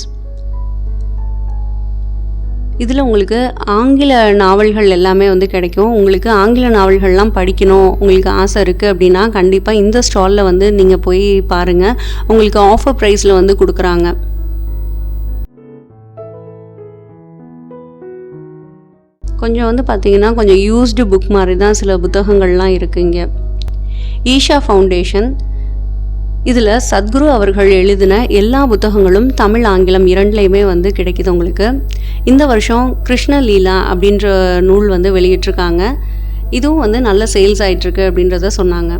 இதில் உங்களுக்கு ஆங்கில நாவல்கள் எல்லாமே வந்து கிடைக்கும். உங்களுக்கு ஆங்கில நாவல்கள்லாம் படிக்கணும் உங்களுக்கு ஆசை இருக்குது அப்படின்னா கண்டிப்பாக இந்த ஸ்டாலில் வந்து நீங்கள் போய் பாருங்கள். உங்களுக்கு ஆஃபர் ப்ரைஸில் வந்து கொடுக்குறாங்க. கொஞ்சம் வந்து பார்த்திங்கன்னா கொஞ்சம் யூஸ்டு புக் மாதிரி தான் சில புத்தகங்கள்லாம் இருக்குங்க. ஈஷா ஃபவுண்டேஷன், இதில் சத்குரு அவர்கள் எழுதின எல்லா புத்தகங்களும் தமிழ் ஆங்கிலம் இரண்டுலேயுமே வந்து கிடைக்கிது உங்களுக்கு. இந்த வருஷம் கிருஷ்ணலீலா அப்படின்ற நூல் வந்து வெளியிட்டிருக்காங்க. இதுவும் வந்து நல்ல சேல்ஸ் ஆகிட்டுருக்கு அப்படின்றத சொன்னாங்க.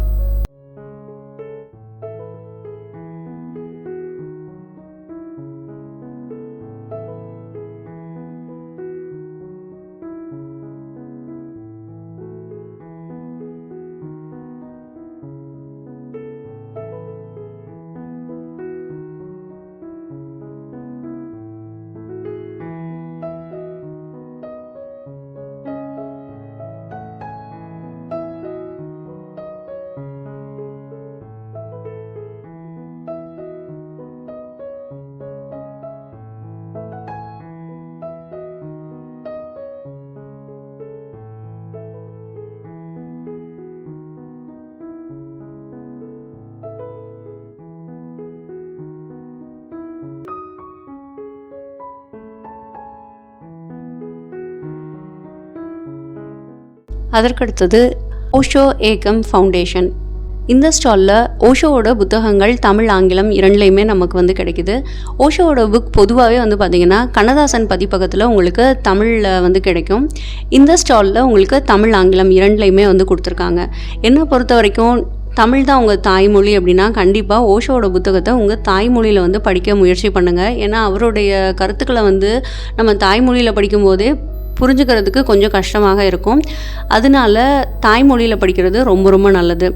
அதற்கடுத்தது ஓஷோ ஏகம் ஃபவுண்டேஷன். இந்த ஸ்டாலில் ஓஷோவோட புத்தகங்கள் தமிழ் ஆங்கிலம் இரண்டுலேயுமே நமக்கு வந்து கிடைக்கிது. ஓஷோவோட புக் பொதுவாகவே வந்து பார்த்திங்கன்னா கண்ணதாசன் பதிப்பகத்தில் உங்களுக்கு தமிழில் வந்து கிடைக்கும். இந்த ஸ்டாலில் உங்களுக்கு தமிழ் ஆங்கிலம் இரண்டுலேயுமே வந்து கொடுத்துருக்காங்க. என்னை பொறுத்த வரைக்கும் தமிழ் தான் உங்கள் தாய்மொழி அப்படின்னா கண்டிப்பாக ஓஷோவோட புத்தகத்தை உங்கள் தாய்மொழியில் வந்து படிக்க முயற்சி பண்ணுங்கள். ஏன்னா அவருடைய கருத்துக்களை வந்து நம்ம தாய்மொழியில் படிக்கும்போதே புரிஞ்சுக்கிறதுக்கு கொஞ்சம் கஷ்டமாக இருக்கும். அதனால தாய்மொழியில் படிக்கிறது ரொம்ப ரொம்ப நல்லது.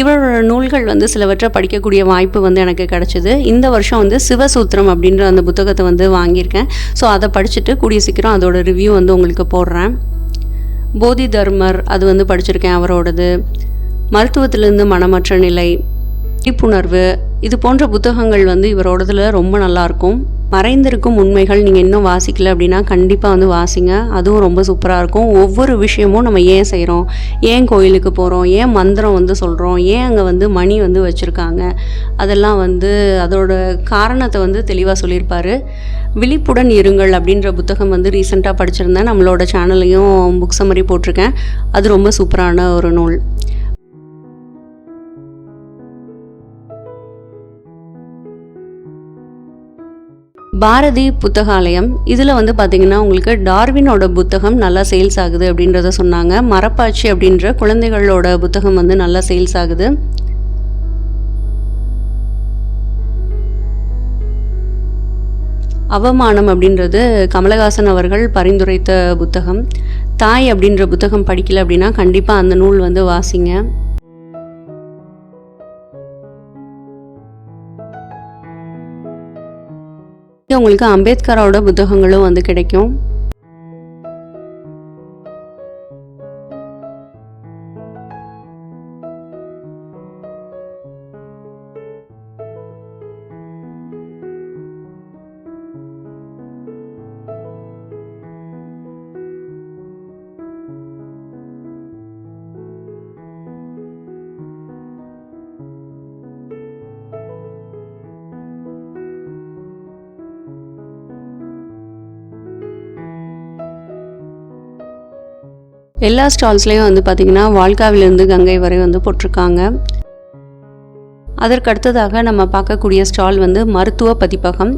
இவரோட நூல்கள் வந்து சிலவற்றை படிக்கக்கூடிய வாய்ப்பு வந்து எனக்கு கிடச்சிது. இந்த வருஷம் வந்து சிவசூத்திரம் அப்படின்ற அந்த புத்தகத்தை வந்து வாங்கியிருக்கேன். ஸோ அதை படிச்சுட்டு கூடிய சீக்கிரம் அதோட ரிவ்யூ வந்து உங்களுக்கு போடுறேன். போதி தர்மர் அது வந்து படிச்சிருக்கேன் அவரோடது. மருத்துவத்திலிருந்து மனமற்ற நிலை, விழிப்புணர்வு, இது போன்ற புத்தகங்கள் வந்து இவரோடதில் ரொம்ப நல்லாயிருக்கும். மறைந்திருக்கும் உண்மைகள் நீங்கள் இன்னும் வாசிக்கல அப்படின்னா கண்டிப்பாக வந்து வாசிங்க. அதுவும் ரொம்ப சூப்பராக இருக்கும். ஒவ்வொரு விஷயமும் நம்ம ஏன் செய்கிறோம், ஏன் கோயிலுக்கு போகிறோம், ஏன் மந்திரம் வந்து சொல்கிறோம், ஏன் அங்கே வந்து மணி வந்து வச்சுருக்காங்க, அதெல்லாம் வந்து அதோட காரணத்தை வந்து தெளிவாக சொல்லியிருப்பார். விழிப்புடன் இருங்கள் அப்படின்ற புத்தகம் வந்து ரீசெண்டாக படிச்சிருந்தேன். நம்மளோட சேனல்லையும் புக் சம்மரி போட்டிருக்கேன். அது ரொம்ப சூப்பரான ஒரு நூல். பாரதி புத்தகாலயம் இதில் வந்து பார்த்திங்கன்னா உங்களுக்கு டார்வினோட புத்தகம் நல்லா சேல்ஸ் ஆகுது அப்படின்றத சொன்னாங்க. மரப்பாச்சி அப்படின்ற குழந்தைகளோட புத்தகம் வந்து நல்லா சேல்ஸ் ஆகுது. அவமானம் அப்படின்றது கமலஹாசன் அவர்கள் பரிந்துரைத்த புத்தகம். தாய் அப்படின்ற புத்தகம் படிக்கல அப்படின்னா கண்டிப்பாக அந்த நூல் வந்து வாசிங்க. உங்களுக்கு அம்பேத்கரோட புத்தகங்களும் வந்து கிடைக்கும். எல்லா ஸ்டால்ஸ்லேயும் வந்து பார்த்திங்கன்னா வால்காவிலிருந்து கங்கை வரை வந்து போட்டிருக்காங்க. அதற்கு அடுத்ததாக நம்ம பார்க்கக்கூடிய ஸ்டால் வந்து மருத்துவ பதிப்பகம்.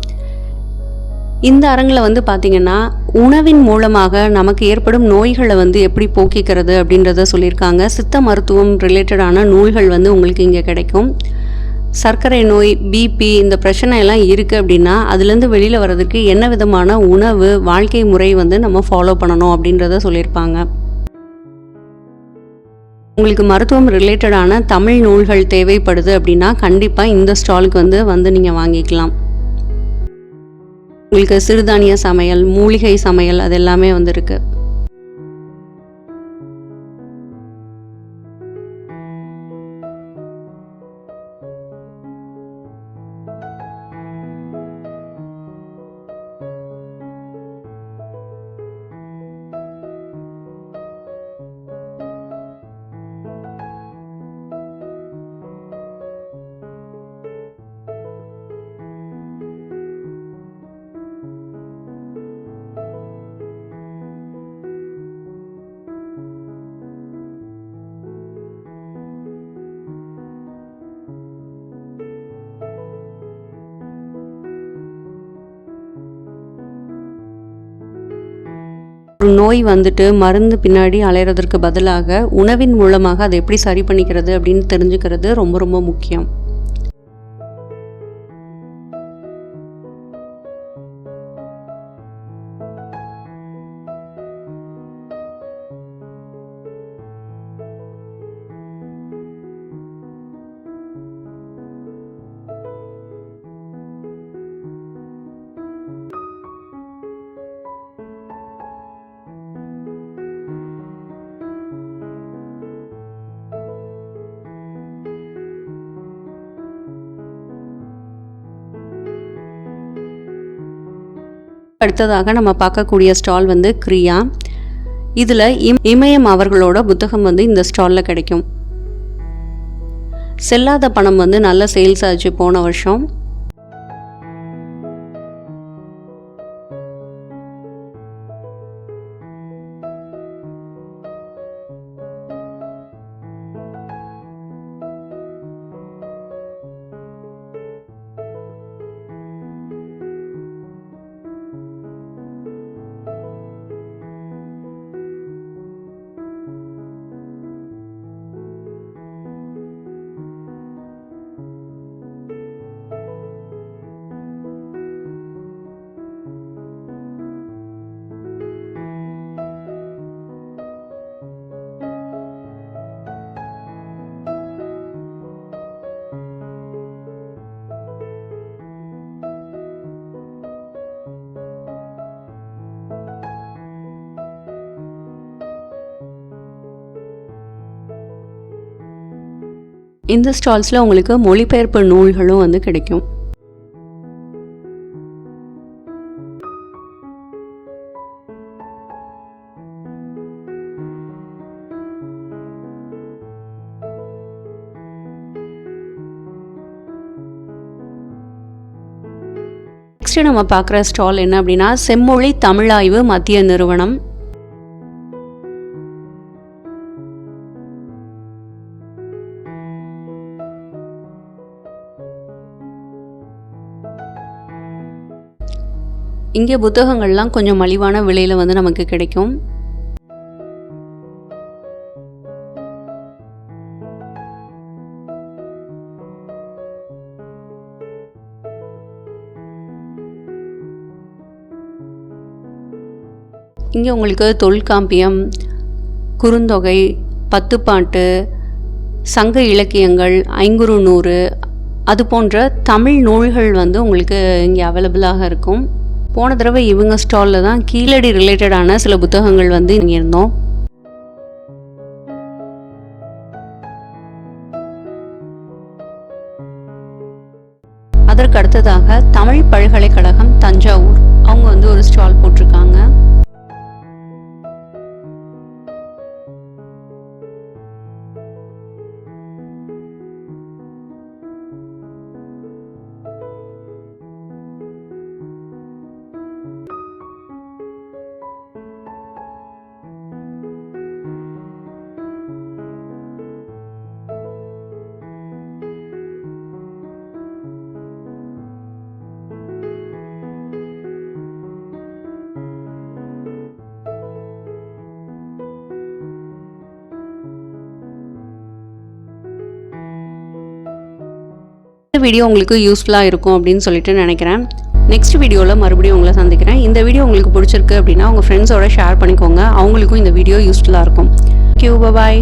இந்த அரங்கில் வந்து பார்த்திங்கன்னா உணவின் மூலமாக நமக்கு ஏற்படும் நோய்களை வந்து எப்படி போக்கிக்கிறது அப்படின்றத சொல்லியிருக்காங்க. சித்த மருத்துவம் ரிலேட்டடான நூல்கள் வந்து உங்களுக்கு இங்கே கிடைக்கும். சர்க்கரை நோய், பிபி இந்த பிரச்சனை எல்லாம் இருக்குது அப்படின்னா அதுலேருந்து வெளியில் வர்றதுக்கு என்ன விதமான உணவு வாழ்க்கை முறை வந்து நம்ம ஃபாலோ பண்ணணும் அப்படின்றத சொல்லியிருப்பாங்க. உங்களுக்கு மருத்துவம் ரிலேட்டடான தமிழ் நூல்கள் தேவைப்படுது அப்படின்னா கண்டிப்பாக இந்த ஸ்டாலுக்கு வந்து நீங்கள் வாங்கிக்கலாம். உங்களுக்கு சிறுதானிய சமையல், மூலிகை சமையல் அது எல்லாமே வந்து இருக்குது. ஒரு நோய் வந்துட்டு மருந்து பின்னாடி அலையிறதற்கு பதிலாக உணவின் மூலமாக அதை எப்படி சரி பண்ணிக்கிறது அப்படின்னு தெரிஞ்சுக்கிறது ரொம்ப ரொம்ப முக்கியம். அடுத்ததாக நம்ம பார்க்கக்கூடிய ஸ்டால் வந்து கிரியா. இதில் இமயம் அவர்களோட புத்தகம் வந்து இந்த ஸ்டாலில் கிடைக்கும். செல்லாத பணம் வந்து நல்ல சேல்ஸ் ஆச்சு போன வருஷம். இந்த ஸ்டால்ஸில் உங்களுக்கு மொழிபெயர்ப்பு நூல்களும் வந்து கிடைக்கும். நெக்ஸ்ட் நம்ம பார்க்குற ஸ்டால் என்ன அப்படின்னா செம்மொழி தமிழாய்வு மத்திய நிறுவனம். இங்கே புத்தகங்கள்லாம் கொஞ்சம் மலிவான விலையில் வந்து நமக்கு கிடைக்கும். இங்கே உங்களுக்கு தொல்காப்பியம், குறுந்தொகை, பத்துப்பாட்டு, சங்க இலக்கியங்கள், ஐங்குறுநூறு அது போன்ற தமிழ் நூல்கள் வந்து உங்களுக்கு இங்கே அவைலபிளாக இருக்கும். போன தடவை இவங்க ஸ்டாலில் தான் கீழடி ரிலேட்டடான சில புத்தகங்கள் வந்து இங்கே இருந்தோம். அதற்கு அடுத்ததாக தமிழ் பல்கலைக்கழகம் தஞ்சாவூர் அவங்க வந்து ஒரு ஸ்டால் போட்டிருக்காங்க. இந்த வீடியோ உங்களுக்கு யூஸ்ஃபுல்லாக இருக்கும் அப்படின்னு சொல்லிட்டு நினைக்கிறேன். நெக்ஸ்ட் வீடியோவில் மறுபடியும் உங்களை சந்திக்கிறேன். இந்த வீடியோ உங்களுக்கு பிடிச்சிருக்கு அப்படின்னா உங்கள் ஃப்ரெண்ட்ஸோட ஷேர் பண்ணிக்கோங்க. அவங்களுக்கும் இந்த வீடியோ யூஸ்ஃபுல்லாக இருக்கும். தேங்க்யூ, பாய்.